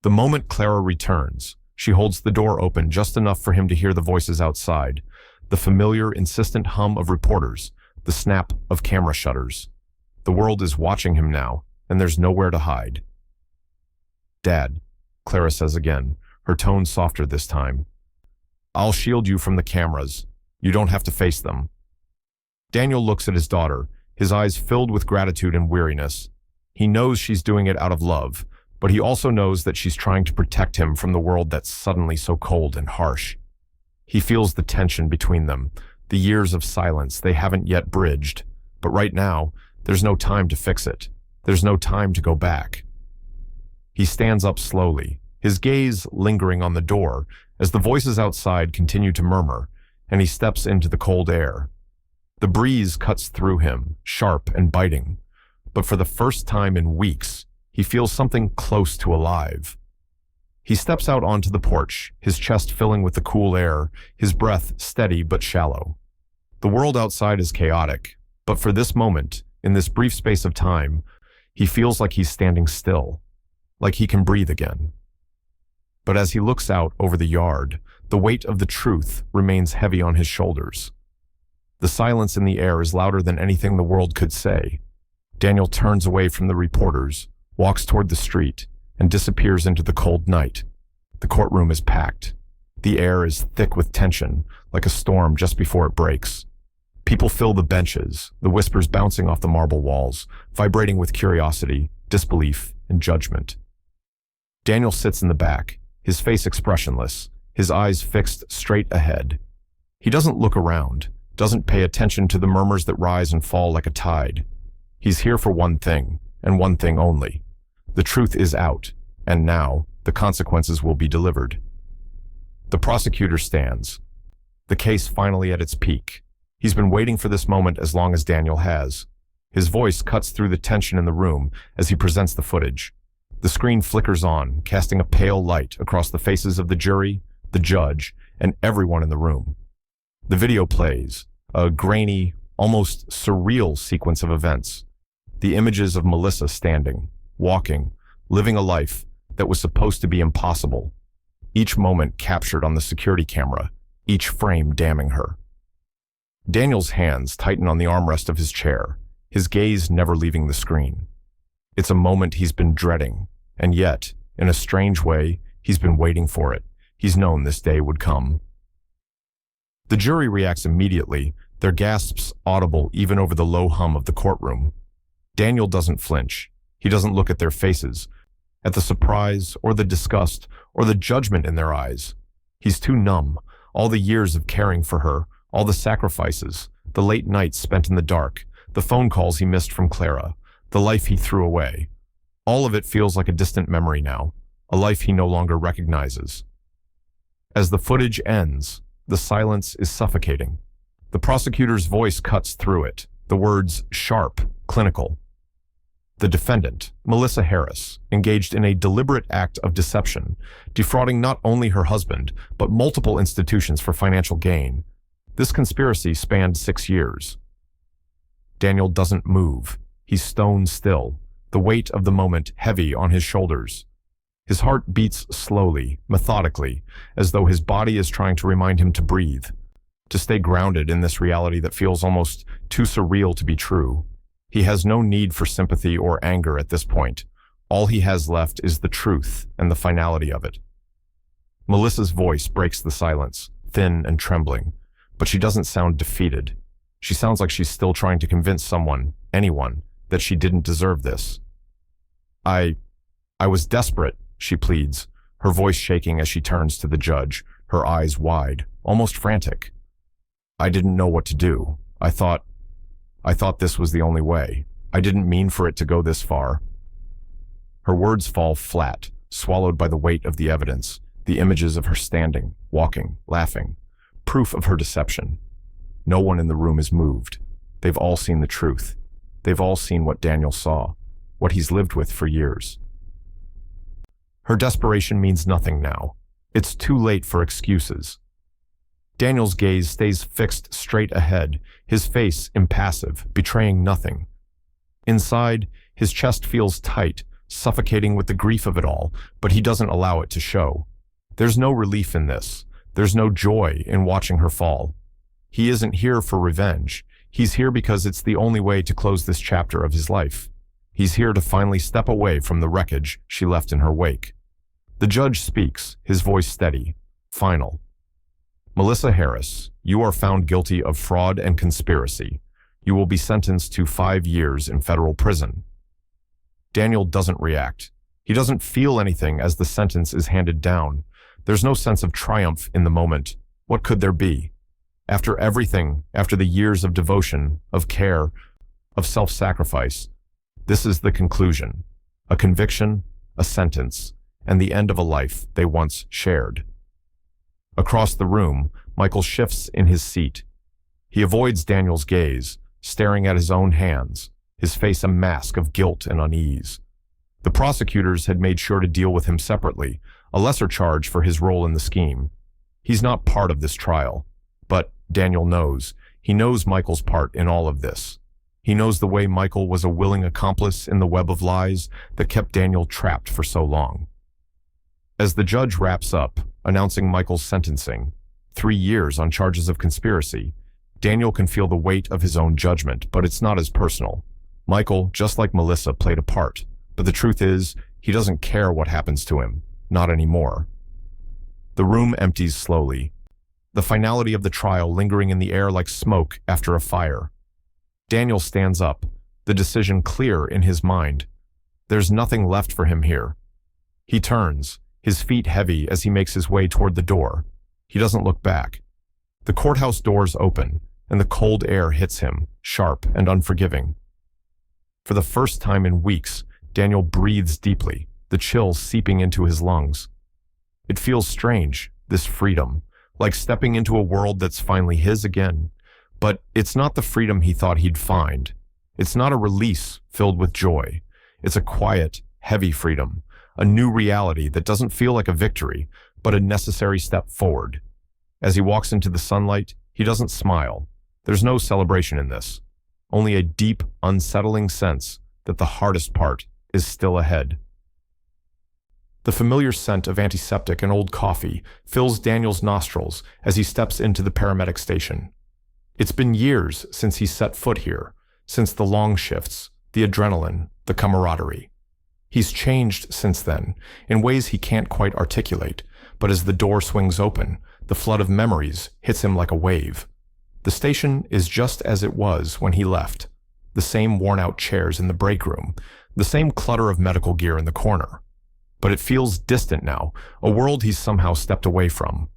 The moment Clara returns, she holds the door open just enough for him to hear the voices outside, the familiar, insistent hum of reporters, the snap of camera shutters. The world is watching him now, and there's nowhere to hide. "Dad," Clara says again, her tone softer this time. "I'll shield you from the cameras. You don't have to face them." Daniel looks at his daughter, his eyes filled with gratitude and weariness. He knows she's doing it out of love, but he also knows that she's trying to protect him from the world that's suddenly so cold and harsh. He feels the tension between them, the years of silence they haven't yet bridged, but right now, there's no time to fix it. There's no time to go back. He stands up slowly, his gaze lingering on the door as the voices outside continue to murmur, and he steps into the cold air. The breeze cuts through him, sharp and biting, but for the first time in weeks, he feels something close to alive. He steps out onto the porch, his chest filling with the cool air, his breath steady but shallow. The world outside is chaotic, but for this moment, in this brief space of time, he feels like he's standing still, like he can breathe again. But as he looks out over the yard, the weight of the truth remains heavy on his shoulders. The silence in the air is louder than anything the world could say. Daniel turns away from the reporters, walks toward the street, and disappears into the cold night. The courtroom is packed. The air is thick with tension, like a storm just before it breaks. People fill the benches, the whispers bouncing off the marble walls, vibrating with curiosity, disbelief, and judgment. Daniel sits in the back, his face expressionless, his eyes fixed straight ahead. He doesn't look around, doesn't pay attention to the murmurs that rise and fall like a tide. He's here for one thing, and one thing only. The truth is out, and now the consequences will be delivered. The prosecutor stands, the case finally at its peak. He's been waiting for this moment as long as Daniel has. His voice cuts through the tension in the room as he presents the footage. The screen flickers on, casting a pale light across the faces of the jury, the judge, and everyone in the room. The video plays, a grainy, almost surreal sequence of events. The images of Melissa standing, walking, living a life that was supposed to be impossible. Each moment captured on the security camera, each frame damning her. Daniel's hands tighten on the armrest of his chair, his gaze never leaving the screen. It's a moment he's been dreading, and yet, in a strange way, he's been waiting for it. He's known this day would come. The jury reacts immediately, their gasps audible even over the low hum of the courtroom. Daniel doesn't flinch. He doesn't look at their faces, at the surprise or the disgust or the judgment in their eyes. He's too numb, all the years of caring for her, all the sacrifices, the late nights spent in the dark, the phone calls he missed from Clara, the life he threw away. All of it feels like a distant memory now, a life he no longer recognizes. As the footage ends, the silence is suffocating. The prosecutor's voice cuts through it, the words sharp, clinical. The defendant, Melissa Harris, engaged in a deliberate act of deception, defrauding not only her husband, but multiple institutions for financial gain. This conspiracy spanned 6 years. Daniel doesn't move. He's stone still, the weight of the moment heavy on his shoulders. His heart beats slowly, methodically, as though his body is trying to remind him to breathe, to stay grounded in this reality that feels almost too surreal to be true. He has no need for sympathy or anger at this point. All he has left is the truth and the finality of it. Melissa's voice breaks the silence, thin and trembling, but she doesn't sound defeated. She sounds like she's still trying to convince someone, anyone, that she didn't deserve this. I was desperate, she pleads, her voice shaking as she turns to the judge, her eyes wide, almost frantic. I didn't know what to do. I thought this was the only way. I didn't mean for it to go this far. Her words fall flat, swallowed by the weight of the evidence, the images of her standing, walking, laughing, proof of her deception. No one in the room is moved. They've all seen the truth. They've all seen what Daniel saw, what he's lived with for years. Her desperation means nothing now. It's too late for excuses. Daniel's gaze stays fixed straight ahead, his face impassive, betraying nothing. Inside, his chest feels tight, suffocating with the grief of it all, but he doesn't allow it to show. There's no relief in this. There's no joy in watching her fall. He isn't here for revenge. He's here because it's the only way to close this chapter of his life. He's here to finally step away from the wreckage she left in her wake. The judge speaks, his voice steady, final. Melissa Harris, you are found guilty of fraud and conspiracy. You will be sentenced to 5 years in federal prison. Daniel doesn't react. He doesn't feel anything as the sentence is handed down. There's no sense of triumph in the moment. What could there be? After everything, after the years of devotion, of care, of self-sacrifice, this is the conclusion. A conviction, a sentence, and the end of a life they once shared. Across the room, Michael shifts in his seat. He avoids Daniel's gaze, staring at his own hands, his face a mask of guilt and unease. The prosecutors had made sure to deal with him separately, a lesser charge for his role in the scheme. He's not part of this trial, but Daniel knows. He knows Michael's part in all of this. He knows the way Michael was a willing accomplice in the web of lies that kept Daniel trapped for so long. As the judge wraps up, announcing Michael's sentencing, 3 years on charges of conspiracy, Daniel can feel the weight of his own judgment, but it's not as personal. Michael, just like Melissa, played a part, but the truth is, he doesn't care what happens to him, not anymore. The room empties slowly, the finality of the trial lingering in the air like smoke after a fire. Daniel stands up, the decision clear in his mind. There's nothing left for him here. He turns, his feet heavy as he makes his way toward the door. He doesn't look back. The courthouse doors open, and the cold air hits him, sharp and unforgiving. For the first time in weeks, Daniel breathes deeply, the chill seeping into his lungs. It feels strange, this freedom, like stepping into a world that's finally his again. But it's not the freedom he thought he'd find. It's not a release filled with joy. It's a quiet, heavy freedom, a new reality that doesn't feel like a victory, but a necessary step forward. As he walks into the sunlight, he doesn't smile. There's no celebration in this, only a deep, unsettling sense that the hardest part is still ahead. The familiar scent of antiseptic and old coffee fills Daniel's nostrils as he steps into the paramedic station. It's been years since he set foot here, since the long shifts, the adrenaline, the camaraderie. He's changed since then, in ways he can't quite articulate, but as the door swings open, the flood of memories hits him like a wave. The station is just as it was when he left. The same worn-out chairs in the break room, the same clutter of medical gear in the corner. But it feels distant now, a world he's somehow stepped away from.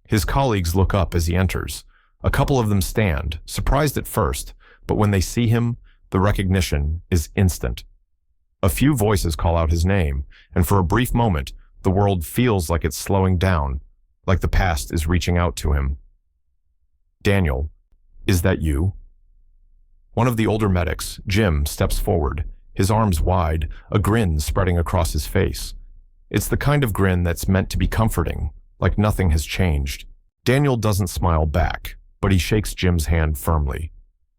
His colleagues look up as he enters. A couple of them stand, surprised at first, but when they see him, the recognition is instant. A few voices call out his name, and for a brief moment, the world feels like it's slowing down, like the past is reaching out to him. "Daniel, is that you?" One of the older medics, Jim, steps forward, his arms wide, a grin spreading across his face. It's the kind of grin that's meant to be comforting, like nothing has changed. Daniel doesn't smile back, but he shakes Jim's hand firmly.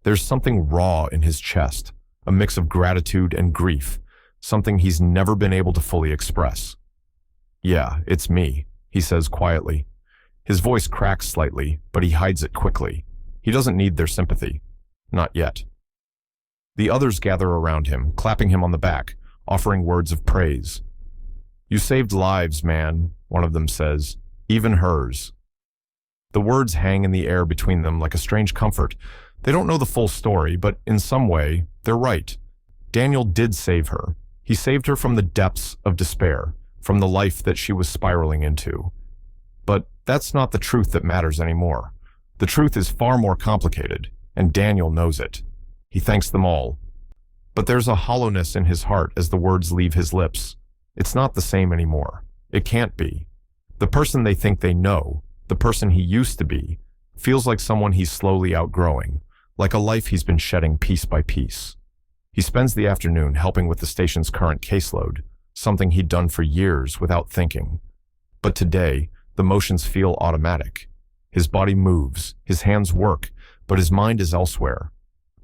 There's something raw in his chest, a mix of gratitude and grief, something he's never been able to fully express. "Yeah, it's me," he says quietly. His voice cracks slightly, but he hides it quickly. He doesn't need their sympathy. Not yet. The others gather around him, clapping him on the back, offering words of praise. "You saved lives, man," one of them says, "even hers." The words hang in the air between them like a strange comfort. They don't know the full story, but in some way, they're right. Daniel did save her. He saved her from the depths of despair, from the life that she was spiraling into. But that's not the truth that matters anymore. The truth is far more complicated, and Daniel knows it. He thanks them all. But there's a hollowness in his heart as the words leave his lips. It's not the same anymore. It can't be. The person they think they know, the person he used to be, feels like someone he's slowly outgrowing, like a life he's been shedding piece by piece. He spends the afternoon helping with the station's current caseload, something he'd done for years without thinking. But today, the motions feel automatic. His body moves, his hands work, but his mind is elsewhere.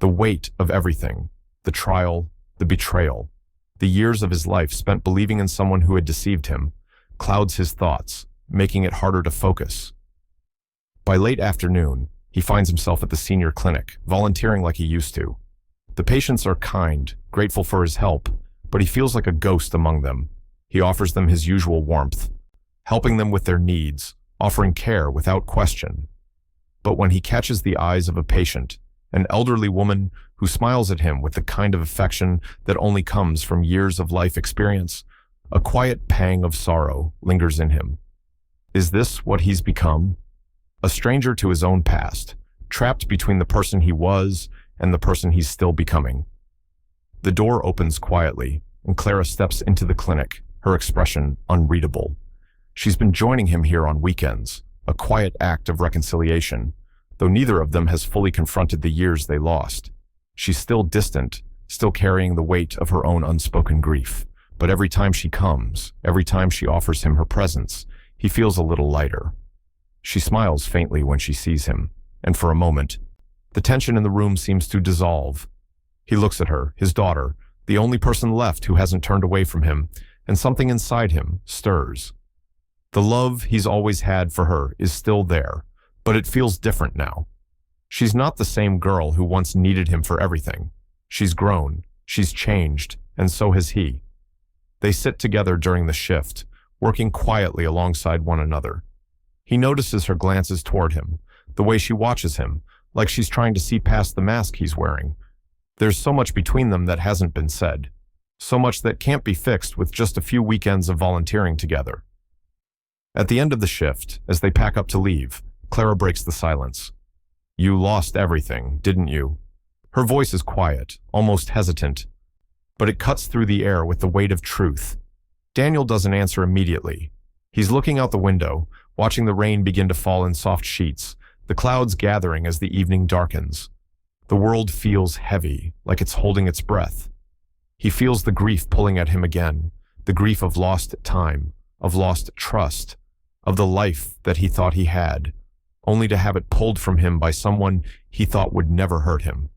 The weight of everything, the trial, the betrayal, the years of his life spent believing in someone who had deceived him, clouds his thoughts, making it harder to focus. By late afternoon, he finds himself at the senior clinic, volunteering like he used to. The patients are kind, grateful for his help, but he feels like a ghost among them. He offers them his usual warmth, helping them with their needs, offering care without question. But when he catches the eyes of a patient, an elderly woman who smiles at him with the kind of affection that only comes from years of life experience, a quiet pang of sorrow lingers in him. Is this what he's become? A stranger to his own past, trapped between the person he was and the person he's still becoming. The door opens quietly, and Clara steps into the clinic, her expression unreadable. She's been joining him here on weekends, a quiet act of reconciliation, though neither of them has fully confronted the years they lost. She's still distant, still carrying the weight of her own unspoken grief. But every time she comes, every time she offers him her presence, he feels a little lighter. She smiles faintly when she sees him, and for a moment, the tension in the room seems to dissolve. He looks at her, his daughter, the only person left who hasn't turned away from him, and something inside him stirs. The love he's always had for her is still there, but it feels different now. She's not the same girl who once needed him for everything. She's grown, she's changed, and so has he. They sit together during the shift, working quietly alongside one another. He notices her glances toward him, the way she watches him, like she's trying to see past the mask he's wearing. There's so much between them that hasn't been said, so much that can't be fixed with just a few weekends of volunteering together. At the end of the shift, as they pack up to leave, Clara breaks the silence. "You lost everything, didn't you?" Her voice is quiet, almost hesitant, but it cuts through the air with the weight of truth. Daniel doesn't answer immediately. He's looking out the window, watching the rain begin to fall in soft sheets, the clouds gathering as the evening darkens. The world feels heavy, like it's holding its breath. He feels the grief pulling at him again, the grief of lost time, of lost trust, of the life that he thought he had, only to have it pulled from him by someone he thought would never hurt him.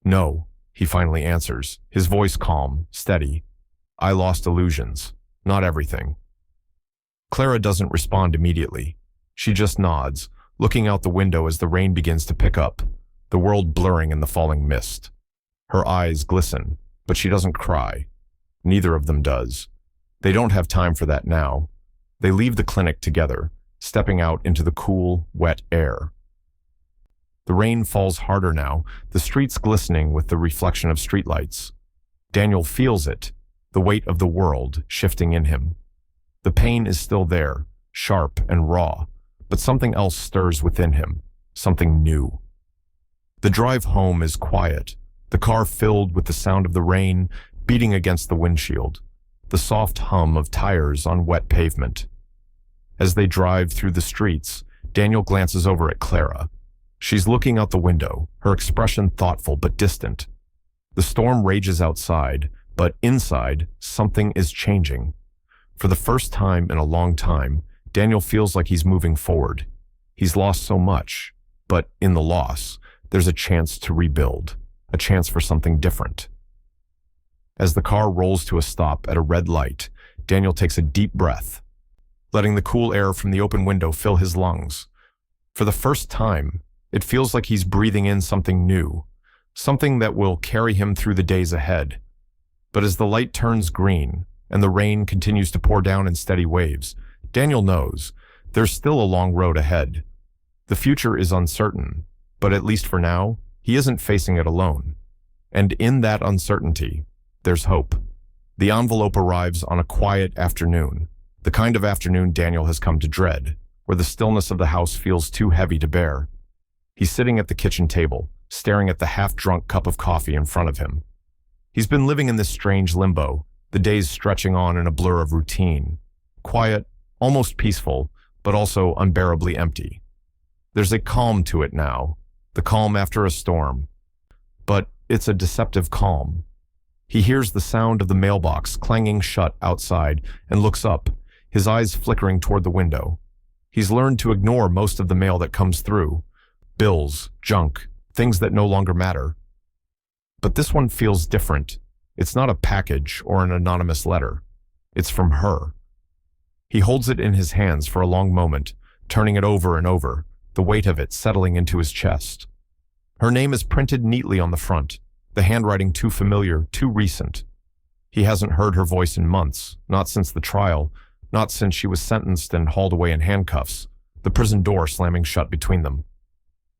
"No," he finally answers, his voice calm, steady. "I lost illusions, not everything." Clara doesn't respond immediately. She just nods, looking out the window as the rain begins to pick up, the world blurring in the falling mist. Her eyes glisten, but she doesn't cry. Neither of them does. They don't have time for that now. They leave the clinic together, stepping out into the cool, wet air. The rain falls harder now, the streets glistening with the reflection of streetlights. Daniel feels it, the weight of the world shifting in him. The pain is still there, sharp and raw, but something else stirs within him, something new. The drive home is quiet, the car filled with the sound of the rain beating against the windshield, the soft hum of tires on wet pavement. As they drive through the streets, Daniel glances over at Clara. She's looking out the window, her expression thoughtful but distant. The storm rages outside, but inside, something is changing. For the first time in a long time, Daniel feels like he's moving forward. He's lost so much, but in the loss, there's a chance to rebuild, a chance for something different. As the car rolls to a stop at a red light, Daniel takes a deep breath, letting the cool air from the open window fill his lungs. For the first time, it feels like he's breathing in something new, something that will carry him through the days ahead. But as the light turns green and the rain continues to pour down in steady waves, Daniel knows there's still a long road ahead. The future is uncertain, but at least for now, he isn't facing it alone. And in that uncertainty, there's hope. The envelope arrives on a quiet afternoon, the kind of afternoon Daniel has come to dread, where the stillness of the house feels too heavy to bear. He's sitting at the kitchen table, staring at the half-drunk cup of coffee in front of him. He's been living in this strange limbo, the days stretching on in a blur of routine. Quiet, almost peaceful, but also unbearably empty. There's a calm to it now, the calm after a storm. But it's a deceptive calm. He hears the sound of the mailbox clanging shut outside and looks up, his eyes flickering toward the window. He's learned to ignore most of the mail that comes through. Bills, junk, things that no longer matter. But this one feels different. It's not a package or an anonymous letter. It's from her. He holds it in his hands for a long moment, turning it over and over, the weight of it settling into his chest. Her name is printed neatly on the front, the handwriting too familiar, too recent. He hasn't heard her voice in months, not since the trial, not since she was sentenced and hauled away in handcuffs, the prison door slamming shut between them.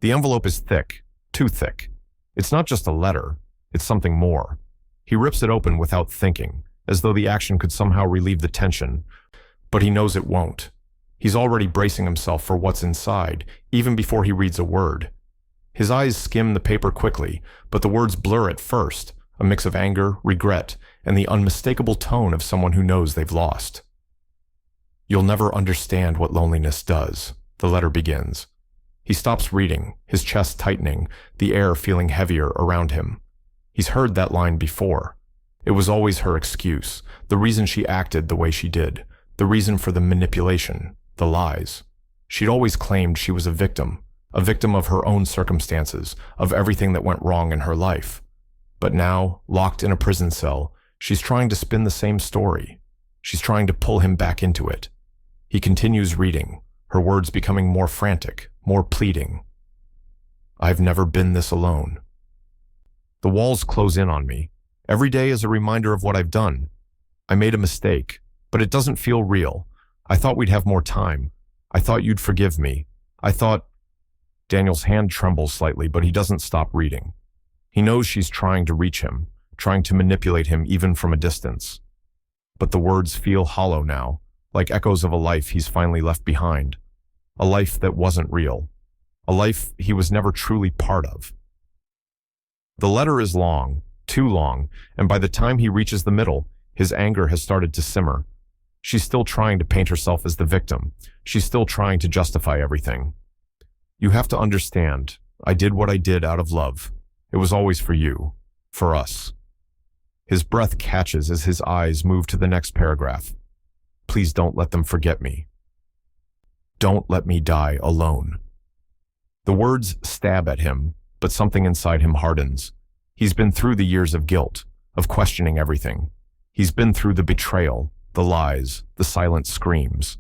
The envelope is thick, too thick. It's not just a letter, it's something more. He rips it open without thinking, as though the action could somehow relieve the tension, but he knows it won't. He's already bracing himself for what's inside, even before he reads a word. His eyes skim the paper quickly, but the words blur at first, a mix of anger, regret, and the unmistakable tone of someone who knows they've lost. "You'll never understand what loneliness does," the letter begins. He stops reading, his chest tightening, the air feeling heavier around him. He's heard that line before. It was always her excuse, the reason she acted the way she did, the reason for the manipulation, the lies. She'd always claimed she was a victim of her own circumstances, of everything that went wrong in her life. But now, locked in a prison cell, she's trying to spin the same story. She's trying to pull him back into it. He continues reading, her words becoming more frantic, more pleading. "I've never been this alone. The walls close in on me. Every day is a reminder of what I've done. I made a mistake, but it doesn't feel real. I thought we'd have more time. I thought you'd forgive me. I thought—" Daniel's hand trembles slightly, but he doesn't stop reading. He knows she's trying to reach him, trying to manipulate him even from a distance. But the words feel hollow now, like echoes of a life he's finally left behind. A life that wasn't real. A life he was never truly part of. The letter is long, too long, and by the time he reaches the middle, his anger has started to simmer. She's still trying to paint herself as the victim. She's still trying to justify everything. "You have to understand, I did what I did out of love. It was always for you. For us." His breath catches as his eyes move to the next paragraph. "Please don't let them forget me. Don't let me die alone." The words stab at him, but something inside him hardens. He's been through the years of guilt, of questioning everything. He's been through the betrayal, the lies, the silent screams.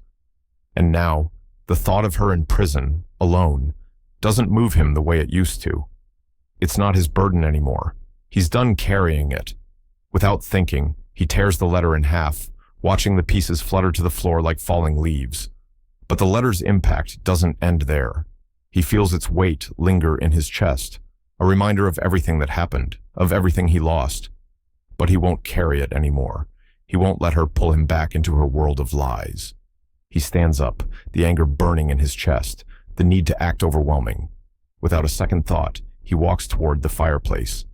And now, the thought of her in prison, alone, doesn't move him the way it used to. It's not his burden anymore. He's done carrying it. Without thinking, he tears the letter in half, watching the pieces flutter to the floor like falling leaves. But the letter's impact doesn't end there. He feels its weight linger in his chest, a reminder of everything that happened, of everything he lost. But he won't carry it anymore. He won't let her pull him back into her world of lies. He stands up, the anger burning in his chest, the need to act overwhelming. Without a second thought, he walks toward the fireplace.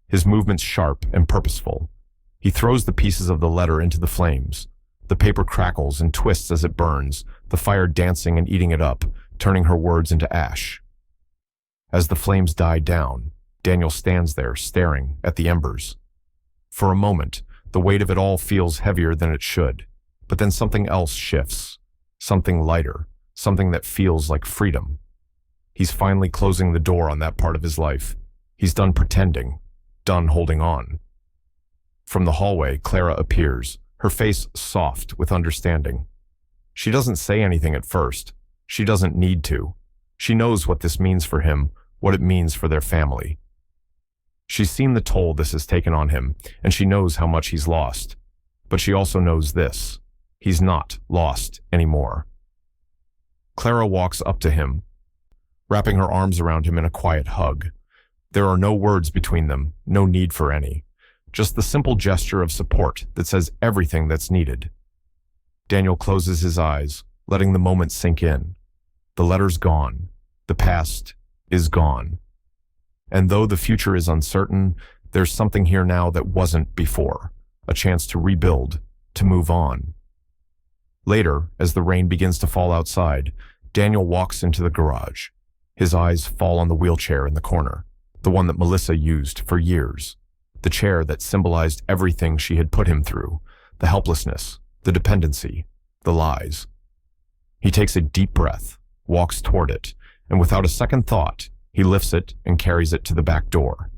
His movements sharp and purposeful. He throws the pieces of the letter into the flames. The paper crackles and twists as it burns, the fire dancing and eating it up, turning her words into ash. As the flames die down, Daniel stands there, staring at the embers. For a moment, the weight of it all feels heavier than it should, but then something else shifts, something lighter, something that feels like freedom. He's finally closing the door on that part of his life. He's done pretending, done holding on. From the hallway, Clara appears, her face soft with understanding. She doesn't say anything at first. She doesn't need to. She knows what this means for him, what it means for their family. She's seen the toll this has taken on him, and she knows how much he's lost. But she also knows this. He's not lost anymore. Clara walks up to him, wrapping her arms around him in a quiet hug. There are no words between them, no need for any. Just the simple gesture of support that says everything that's needed. Daniel closes his eyes, letting the moment sink in. The letter's gone. The past is gone. And though the future is uncertain, there's something here now that wasn't before. A chance to rebuild, to move on. Later, as the rain begins to fall outside, Daniel walks into the garage. His eyes fall on the wheelchair in the corner, the one that Melissa used for years. The chair that symbolized everything she had put him through, the helplessness, the dependency, the lies. He takes a deep breath, walks toward it, and without a second thought, he lifts it and carries it to the back door.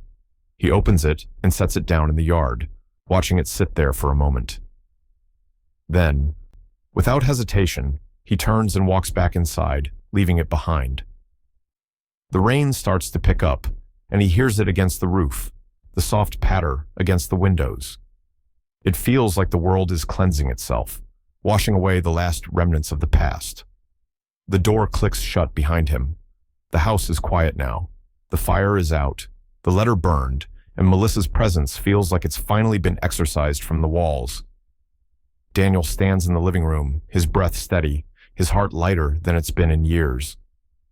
He opens it and sets it down in the yard, watching it sit there for a moment. Then, without hesitation, he turns and walks back inside, leaving it behind. The rain starts to pick up, and he hears it against the roof, the soft patter against the windows. It feels like the world is cleansing itself, washing away the last remnants of the past. The door clicks shut behind him. The house is quiet now. The fire is out, the letter burned, and Melissa's presence feels like it's finally been exorcised from the walls. Daniel stands in the living room, his breath steady, his heart lighter than it's been in years.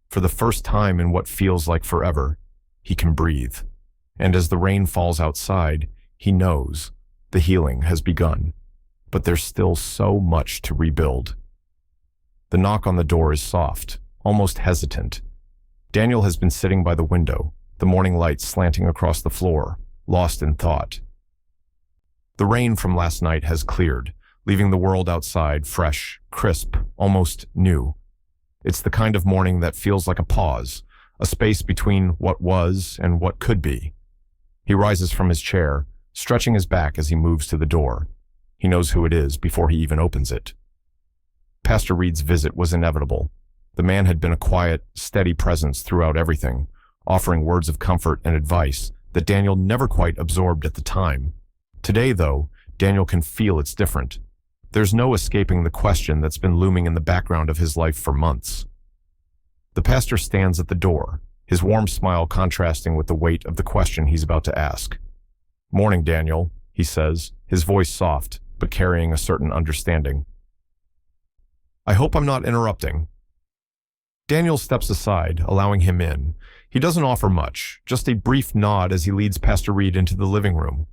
For the first time in what feels like forever, he can breathe. And as the rain falls outside, he knows the healing has begun. But there's still so much to rebuild. The knock on the door is soft, almost hesitant. Daniel has been sitting by the window, the morning light slanting across the floor, lost in thought. The rain from last night has cleared, leaving the world outside fresh, crisp, almost new. It's the kind of morning that feels like a pause, a space between what was and what could be. He rises from his chair, stretching his back as he moves to the door. He knows who it is before he even opens it. Pastor Reed's visit was inevitable. The man had been a quiet, steady presence throughout everything, offering words of comfort and advice that Daniel never quite absorbed at the time. Today, though, Daniel can feel it's different. There's no escaping the question that's been looming in the background of his life for months. The pastor stands at the door, his warm smile contrasting with the weight of the question he's about to ask. "Morning, Daniel," he says, his voice soft, but carrying a certain understanding. "I hope I'm not interrupting." Daniel steps aside, allowing him in. He doesn't offer much, just a brief nod as he leads Pastor Reed into the living room.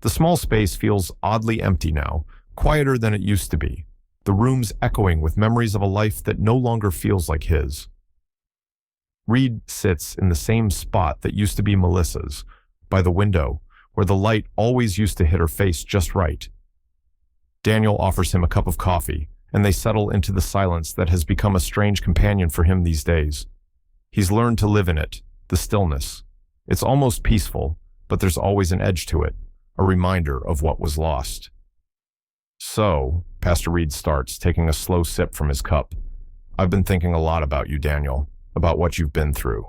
The small space feels oddly empty now, quieter than it used to be, the room's echoing with memories of a life that no longer feels like his. Reed sits in the same spot that used to be Melissa's, by the window, where the light always used to hit her face just right. Daniel offers him a cup of coffee, and they settle into the silence that has become a strange companion for him these days. He's learned to live in it, the stillness. It's almost peaceful, but there's always an edge to it, a reminder of what was lost. So, Pastor Reed starts, taking a slow sip from his cup. I've been thinking a lot about you, Daniel, about what you've been through.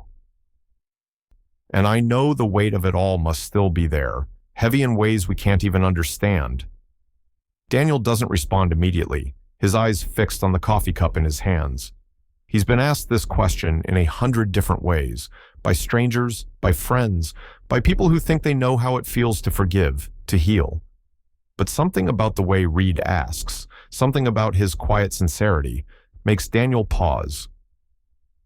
And I know the weight of it all must still be there, heavy in ways we can't even understand. Daniel doesn't respond immediately, his eyes fixed on the coffee cup in his hands. He's been asked this question in 100 different ways, by strangers, by friends, by people who think they know how it feels to forgive, to heal. But something about the way Reed asks, something about his quiet sincerity, makes Daniel pause.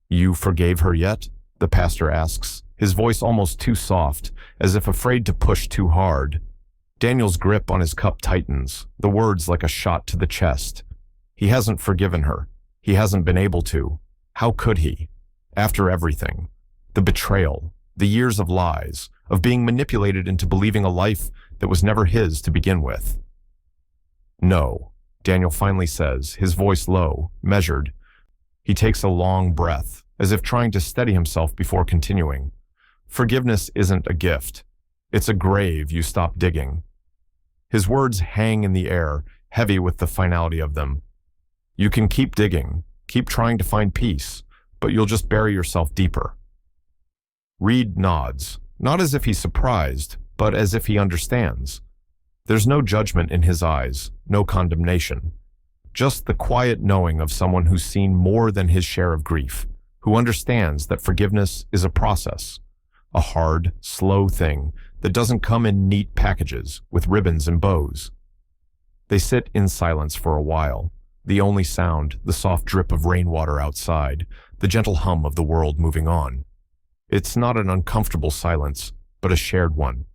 You forgave her yet? The pastor asks, his voice almost too soft, as if afraid to push too hard. Daniel's grip on his cup tightens, the words like a shot to the chest. He hasn't forgiven her. He hasn't been able to. How could he? After everything. The betrayal, the years of lies, of being manipulated into believing a life that was never his to begin with. No, Daniel finally says, his voice low, measured. He takes a long breath, as if trying to steady himself before continuing. Forgiveness isn't a gift. It's a grave you stop digging. His words hang in the air, heavy with the finality of them. You can keep digging, keep trying to find peace, but you'll just bury yourself deeper. Reed nods, not as if he's surprised, but as if he understands. There's no judgment in his eyes, no condemnation. Just the quiet knowing of someone who's seen more than his share of grief, who understands that forgiveness is a process, a hard, slow thing that doesn't come in neat packages with ribbons and bows. They sit in silence for a while, the only sound, the soft drip of rainwater outside, the gentle hum of the world moving on. It's not an uncomfortable silence, but a shared one,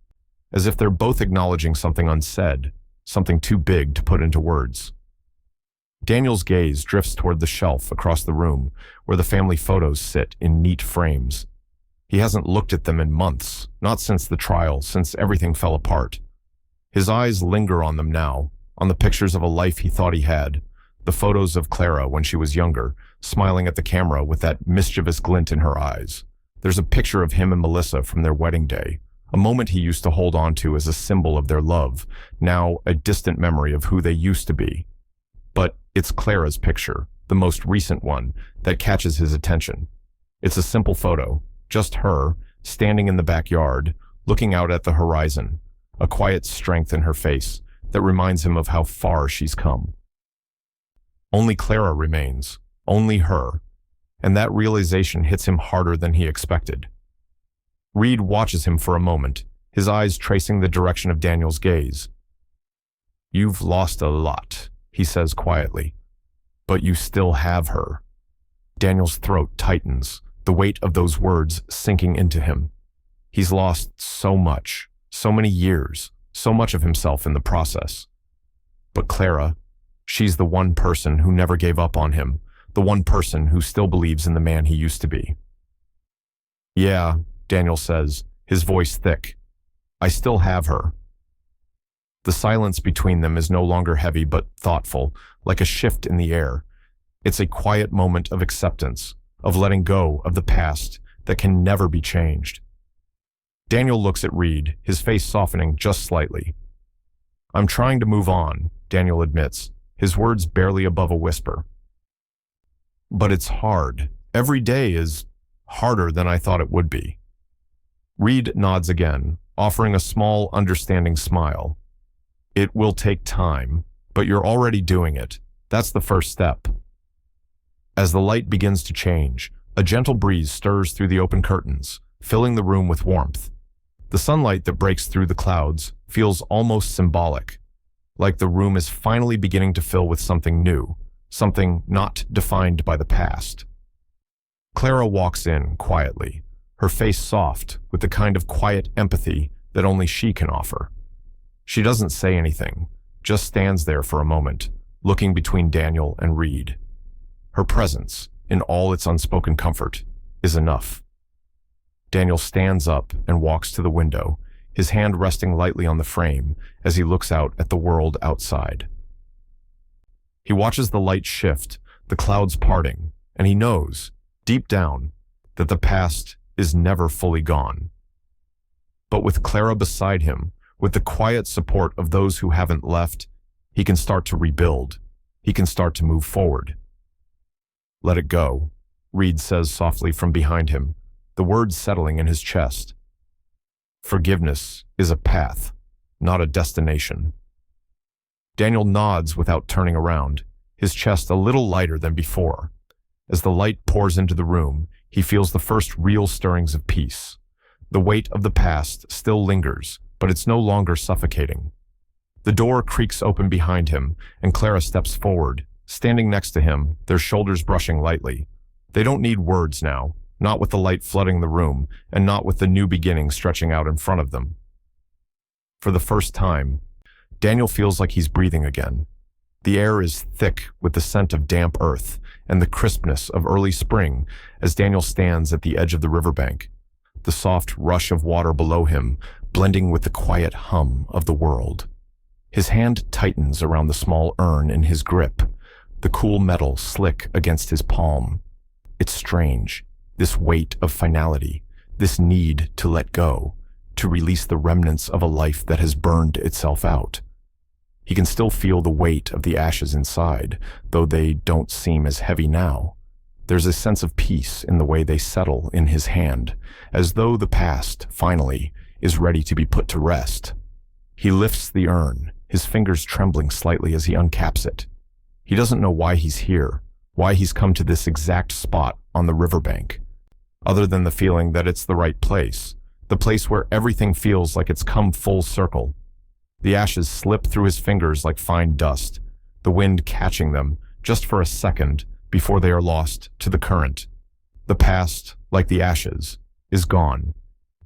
as if they're both acknowledging something unsaid, something too big to put into words. Daniel's gaze drifts toward the shelf across the room where the family photos sit in neat frames. He hasn't looked at them in months, not since the trial, since everything fell apart. His eyes linger on them now, on the pictures of a life he thought he had, the photos of Clara when she was younger, smiling at the camera with that mischievous glint in her eyes. There's a picture of him and Melissa from their wedding day, a moment he used to hold on to as a symbol of their love, now a distant memory of who they used to be. But it's Clara's picture, the most recent one, that catches his attention. It's a simple photo, just her, standing in the backyard, looking out at the horizon, a quiet strength in her face that reminds him of how far she's come. Only Clara remains, only her, and that realization hits him harder than he expected. Reed watches him for a moment, his eyes tracing the direction of Daniel's gaze. You've lost a lot, he says quietly, but you still have her. Daniel's throat tightens, the weight of those words sinking into him. He's lost so much, so many years, so much of himself in the process. But Clara, she's the one person who never gave up on him, the one person who still believes in the man he used to be. Yeah, Daniel says, his voice thick. I still have her. The silence between them is no longer heavy but thoughtful, like a shift in the air. It's a quiet moment of acceptance, of letting go of the past that can never be changed. Daniel looks at Reed, his face softening just slightly. I'm trying to move on, Daniel admits, his words barely above a whisper. But it's hard. Every day is harder than I thought it would be. Reed nods again, offering a small, understanding smile. It will take time, but you're already doing it. That's the first step. As the light begins to change, a gentle breeze stirs through the open curtains, filling the room with warmth. The sunlight that breaks through the clouds feels almost symbolic, like the room is finally beginning to fill with something new, something not defined by the past. Clara walks in quietly, her face soft with the kind of quiet empathy that only she can offer. She doesn't say anything, just stands there for a moment, looking between Daniel and Reed. Her presence, in all its unspoken comfort, is enough. Daniel stands up and walks to the window, his hand resting lightly on the frame as he looks out at the world outside. He watches the light shift, the clouds parting, and he knows, deep down, that the past is never fully gone. But with Clara beside him, with the quiet support of those who haven't left, he can start to rebuild. He can start to move forward. "Let it go," Reed says softly from behind him, the words settling in his chest. "Forgiveness is a path, not a destination." Daniel nods without turning around, his chest a little lighter than before. As the light pours into the room, he feels the first real stirrings of peace. The weight of the past still lingers, but it's no longer suffocating. The door creaks open behind him, and Clara steps forward, standing next to him, their shoulders brushing lightly. They don't need words now, not with the light flooding the room, and not with the new beginning stretching out in front of them. For the first time, Daniel feels like he's breathing again. The air is thick with the scent of damp earth and the crispness of early spring as Daniel stands at the edge of the riverbank, the soft rush of water below him blending with the quiet hum of the world. His hand tightens around the small urn in his grip, the cool metal slick against his palm. It's strange, this weight of finality, this need to let go, to release the remnants of a life that has burned itself out. He can still feel the weight of the ashes inside, though they don't seem as heavy now. There's a sense of peace in the way they settle in his hand, as though the past, finally, is ready to be put to rest. He lifts the urn, his fingers trembling slightly as he uncaps it. He doesn't know why he's here, why he's come to this exact spot on the riverbank, other than the feeling that it's the right place, the place where everything feels like it's come full circle. The ashes slip through his fingers like fine dust, the wind catching them just for a second before they are lost to the current. The past, like the ashes, is gone,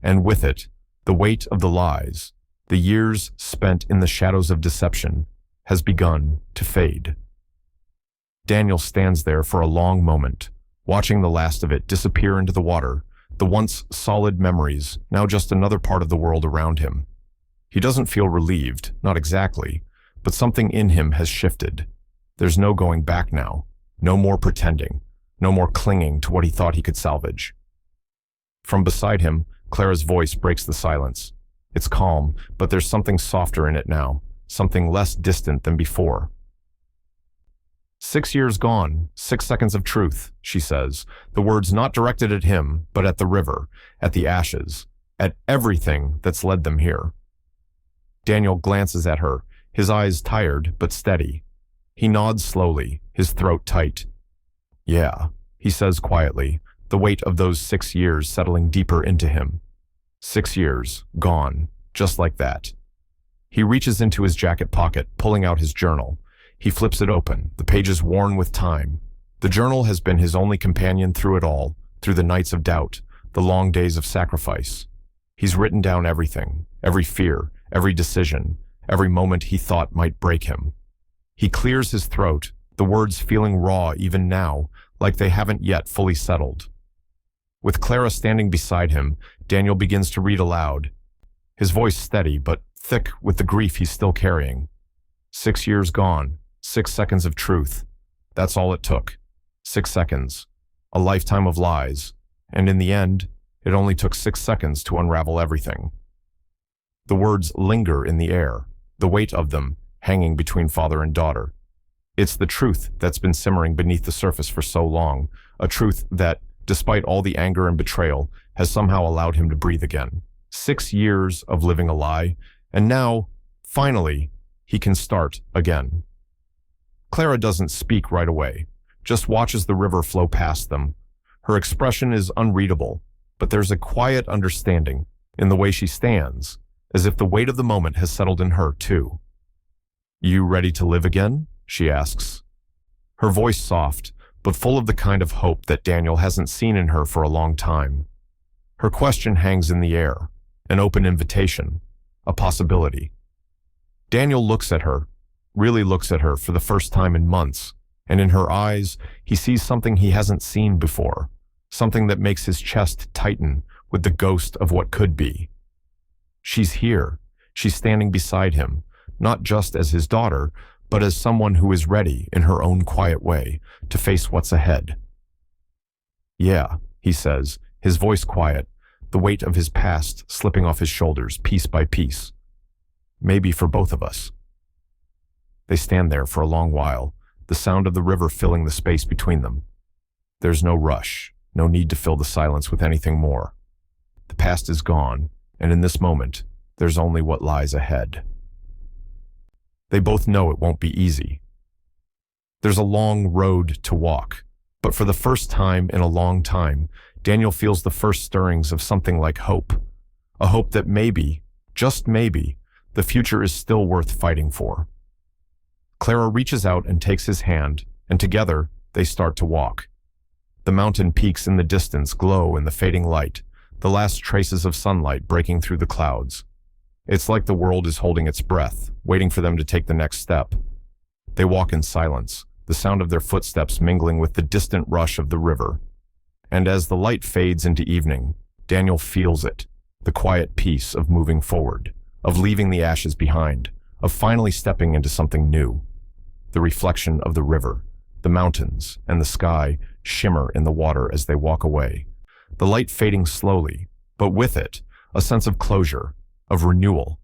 and with it, the weight of the lies, the years spent in the shadows of deception, has begun to fade. Daniel stands there for a long moment, watching the last of it disappear into the water, the once solid memories, now just another part of the world around him. He doesn't feel relieved, not exactly, but something in him has shifted. There's no going back now, no more pretending, no more clinging to what he thought he could salvage. From beside him, Clara's voice breaks the silence. It's calm, but there's something softer in it now, something less distant than before. 6 years gone, 6 seconds of truth, she says, the words not directed at him, but at the river, at the ashes, at everything that's led them here. Daniel glances at her, his eyes tired but steady. He nods slowly, his throat tight. "Yeah," he says quietly, the weight of those 6 years settling deeper into him. 6 years, gone, just like that. He reaches into his jacket pocket, pulling out his journal. He flips it open, the pages worn with time. The journal has been his only companion through it all, through the nights of doubt, the long days of sacrifice. He's written down everything, every fear, every decision, every moment he thought might break him. He clears his throat, the words feeling raw even now, like they haven't yet fully settled. With Clara standing beside him, Daniel begins to read aloud, his voice steady but thick with the grief he's still carrying. 6 years gone, 6 seconds of truth. That's all it took. 6 seconds. A lifetime of lies. And in the end, it only took 6 seconds to unravel everything. The words linger in the air, the weight of them hanging between father and daughter. It's the truth that's been simmering beneath the surface for so long, a truth that, despite all the anger and betrayal, has somehow allowed him to breathe again. 6 years of living a lie, and now, finally, he can start again. Clara doesn't speak right away, just watches the river flow past them. Her expression is unreadable, but there's a quiet understanding in the way she stands, as if the weight of the moment has settled in her, too. "You ready to live again?" she asks. Her voice soft, but full of the kind of hope that Daniel hasn't seen in her for a long time. Her question hangs in the air, an open invitation, a possibility. Daniel looks at her, really looks at her for the first time in months, and in her eyes, he sees something he hasn't seen before, something that makes his chest tighten with the ghost of what could be. She's here. She's standing beside him, not just as his daughter, but as someone who is ready, in her own quiet way, to face what's ahead. "Yeah," he says, his voice quiet, the weight of his past slipping off his shoulders piece by piece. "Maybe for both of us." They stand there for a long while, the sound of the river filling the space between them. There's no rush, no need to fill the silence with anything more. The past is gone, and in this moment, there's only what lies ahead. They both know it won't be easy. There's a long road to walk, but for the first time in a long time, Daniel feels the first stirrings of something like hope. A hope that maybe, just maybe, the future is still worth fighting for. Clara reaches out and takes his hand, and together they start to walk. The mountain peaks in the distance glow in the fading light, the last traces of sunlight breaking through the clouds. It's like the world is holding its breath, waiting for them to take the next step. They walk in silence, the sound of their footsteps mingling with the distant rush of the river. And as the light fades into evening, Daniel feels it, the quiet peace of moving forward, of leaving the ashes behind, of finally stepping into something new. The reflection of the river, the mountains, and the sky shimmer in the water as they walk away, the light fading slowly, but with it, a sense of closure, of renewal.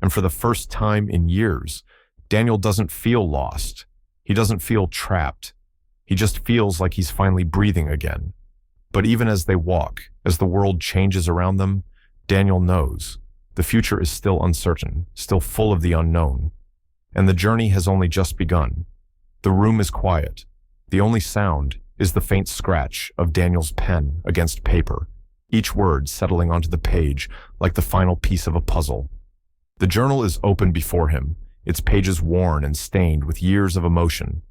And for the first time in years, Daniel doesn't feel lost. He doesn't feel trapped. He just feels like he's finally breathing again. But even as they walk, as the world changes around them, Daniel knows the future is still uncertain, still full of the unknown. And the journey has only just begun. The room is quiet. The only sound is the faint scratch of Daniel's pen against paper, each word settling onto the page like the final piece of a puzzle. The journal is open before him, its pages worn and stained with years of emotion.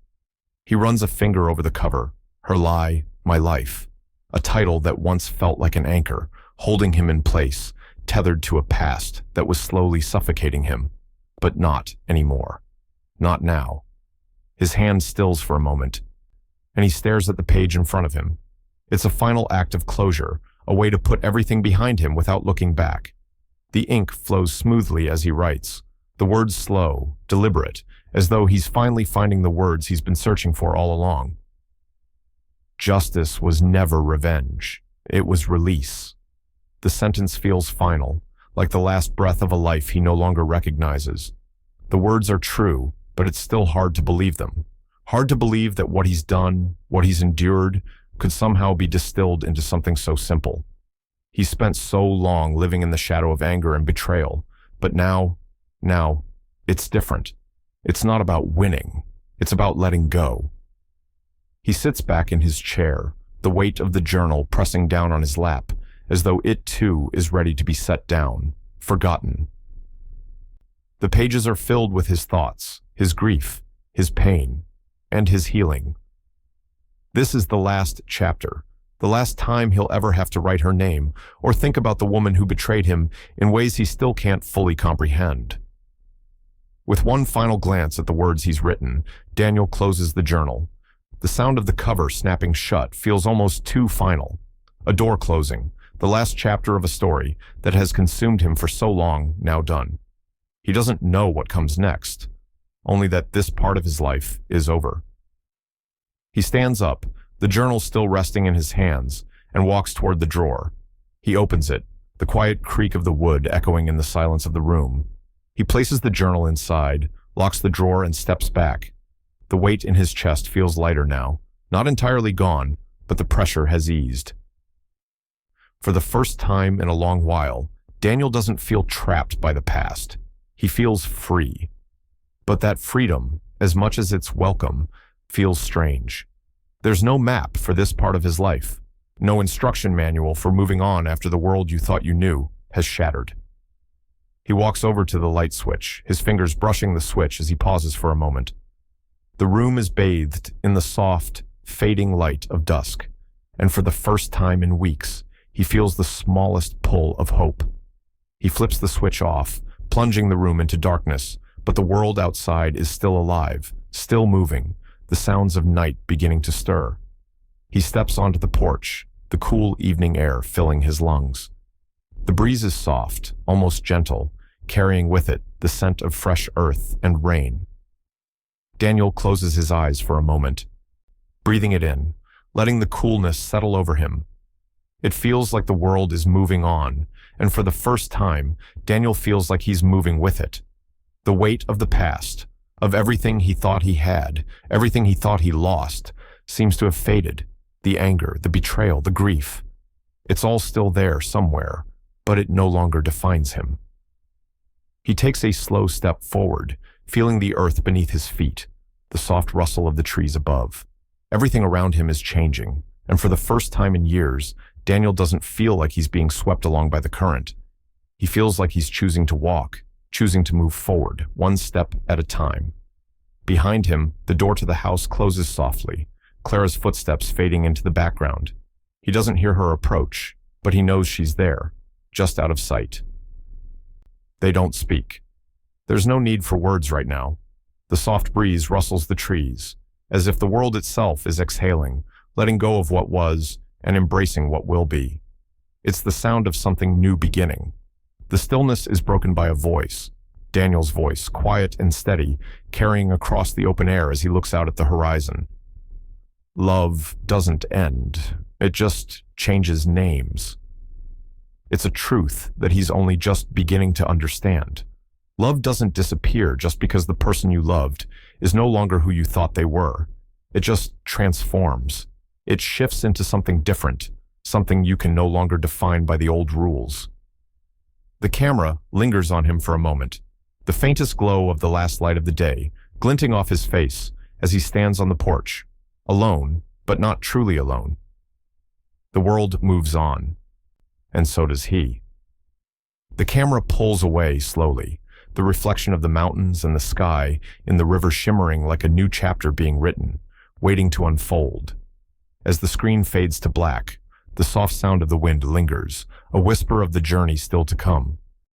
He runs a finger over the cover, Her Lie, My Life, a title that once felt like an anchor, holding him in place, tethered to a past that was slowly suffocating him. But not anymore. Not now. His hand stills for a moment, and he stares at the page in front of him. It's a final act of closure, a way to put everything behind him without looking back. The ink flows smoothly as he writes, the words slow, deliberate, as though he's finally finding the words he's been searching for all along. Justice was never revenge. It was release. The sentence feels final, like the last breath of a life he no longer recognizes. The words are true, but it's still hard to believe them. Hard to believe that what he's done, what he's endured, could somehow be distilled into something so simple. He spent so long living in the shadow of anger and betrayal, but now, it's different. It's not about winning. It's about letting go. He sits back in his chair, the weight of the journal pressing down on his lap, as though it too is ready to be set down, forgotten. The pages are filled with his thoughts, his grief, his pain, and his healing. This is the last chapter, the last time he'll ever have to write her name or think about the woman who betrayed him in ways he still can't fully comprehend. With one final glance at the words he's written, Daniel closes the journal. The sound of the cover snapping shut feels almost too final. A door closing, the last chapter of a story that has consumed him for so long, now done. He doesn't know what comes next, only that this part of his life is over. He stands up, the journal still resting in his hands, and walks toward the drawer. He opens it, the quiet creak of the wood echoing in the silence of the room. He places the journal inside, locks the drawer, and steps back. The weight in his chest feels lighter now, not entirely gone, but the pressure has eased. For the first time in a long while, Daniel doesn't feel trapped by the past. He feels free. But that freedom, as much as it's welcome, feels strange. There's no map for this part of his life. No instruction manual for moving on after the world you thought you knew has shattered. He walks over to the light switch, his fingers brushing the switch as he pauses for a moment. The room is bathed in the soft, fading light of dusk, and for the first time in weeks, he feels the smallest pull of hope. He flips the switch off, plunging the room into darkness, but the world outside is still alive, still moving, the sounds of night beginning to stir. He steps onto the porch, the cool evening air filling his lungs. The breeze is soft, almost gentle, carrying with it the scent of fresh earth and rain. Daniel closes his eyes for a moment, breathing it in, letting the coolness settle over him. It feels like the world is moving on, and for the first time, Daniel feels like he's moving with it. The weight of the past, of everything he thought he had, everything he thought he lost, seems to have faded. The anger, the betrayal, the grief. It's all still there somewhere, but it no longer defines him. He takes a slow step forward, feeling the earth beneath his feet, the soft rustle of the trees above. Everything around him is changing, and for the first time in years, Daniel doesn't feel like he's being swept along by the current. He feels like he's choosing to walk, choosing to move forward, one step at a time. Behind him, the door to the house closes softly, Clara's footsteps fading into the background. He doesn't hear her approach, but he knows she's there, just out of sight. They don't speak. There's no need for words right now. The soft breeze rustles the trees, as if the world itself is exhaling, letting go of what was and embracing what will be. It's the sound of something new beginning. The stillness is broken by a voice, Daniel's voice, quiet and steady, carrying across the open air as he looks out at the horizon. Love doesn't end. It just changes names. It's a truth that he's only just beginning to understand. Love doesn't disappear just because the person you loved is no longer who you thought they were. It just transforms. It shifts into something different, something you can no longer define by the old rules. The camera lingers on him for a moment, the faintest glow of the last light of the day glinting off his face as he stands on the porch, alone, but not truly alone. The world moves on, and so does he. The camera pulls away slowly, the reflection of the mountains and the sky in the river shimmering like a new chapter being written, waiting to unfold. As the screen fades to black, the soft sound of the wind lingers, a whisper of the journey still to come.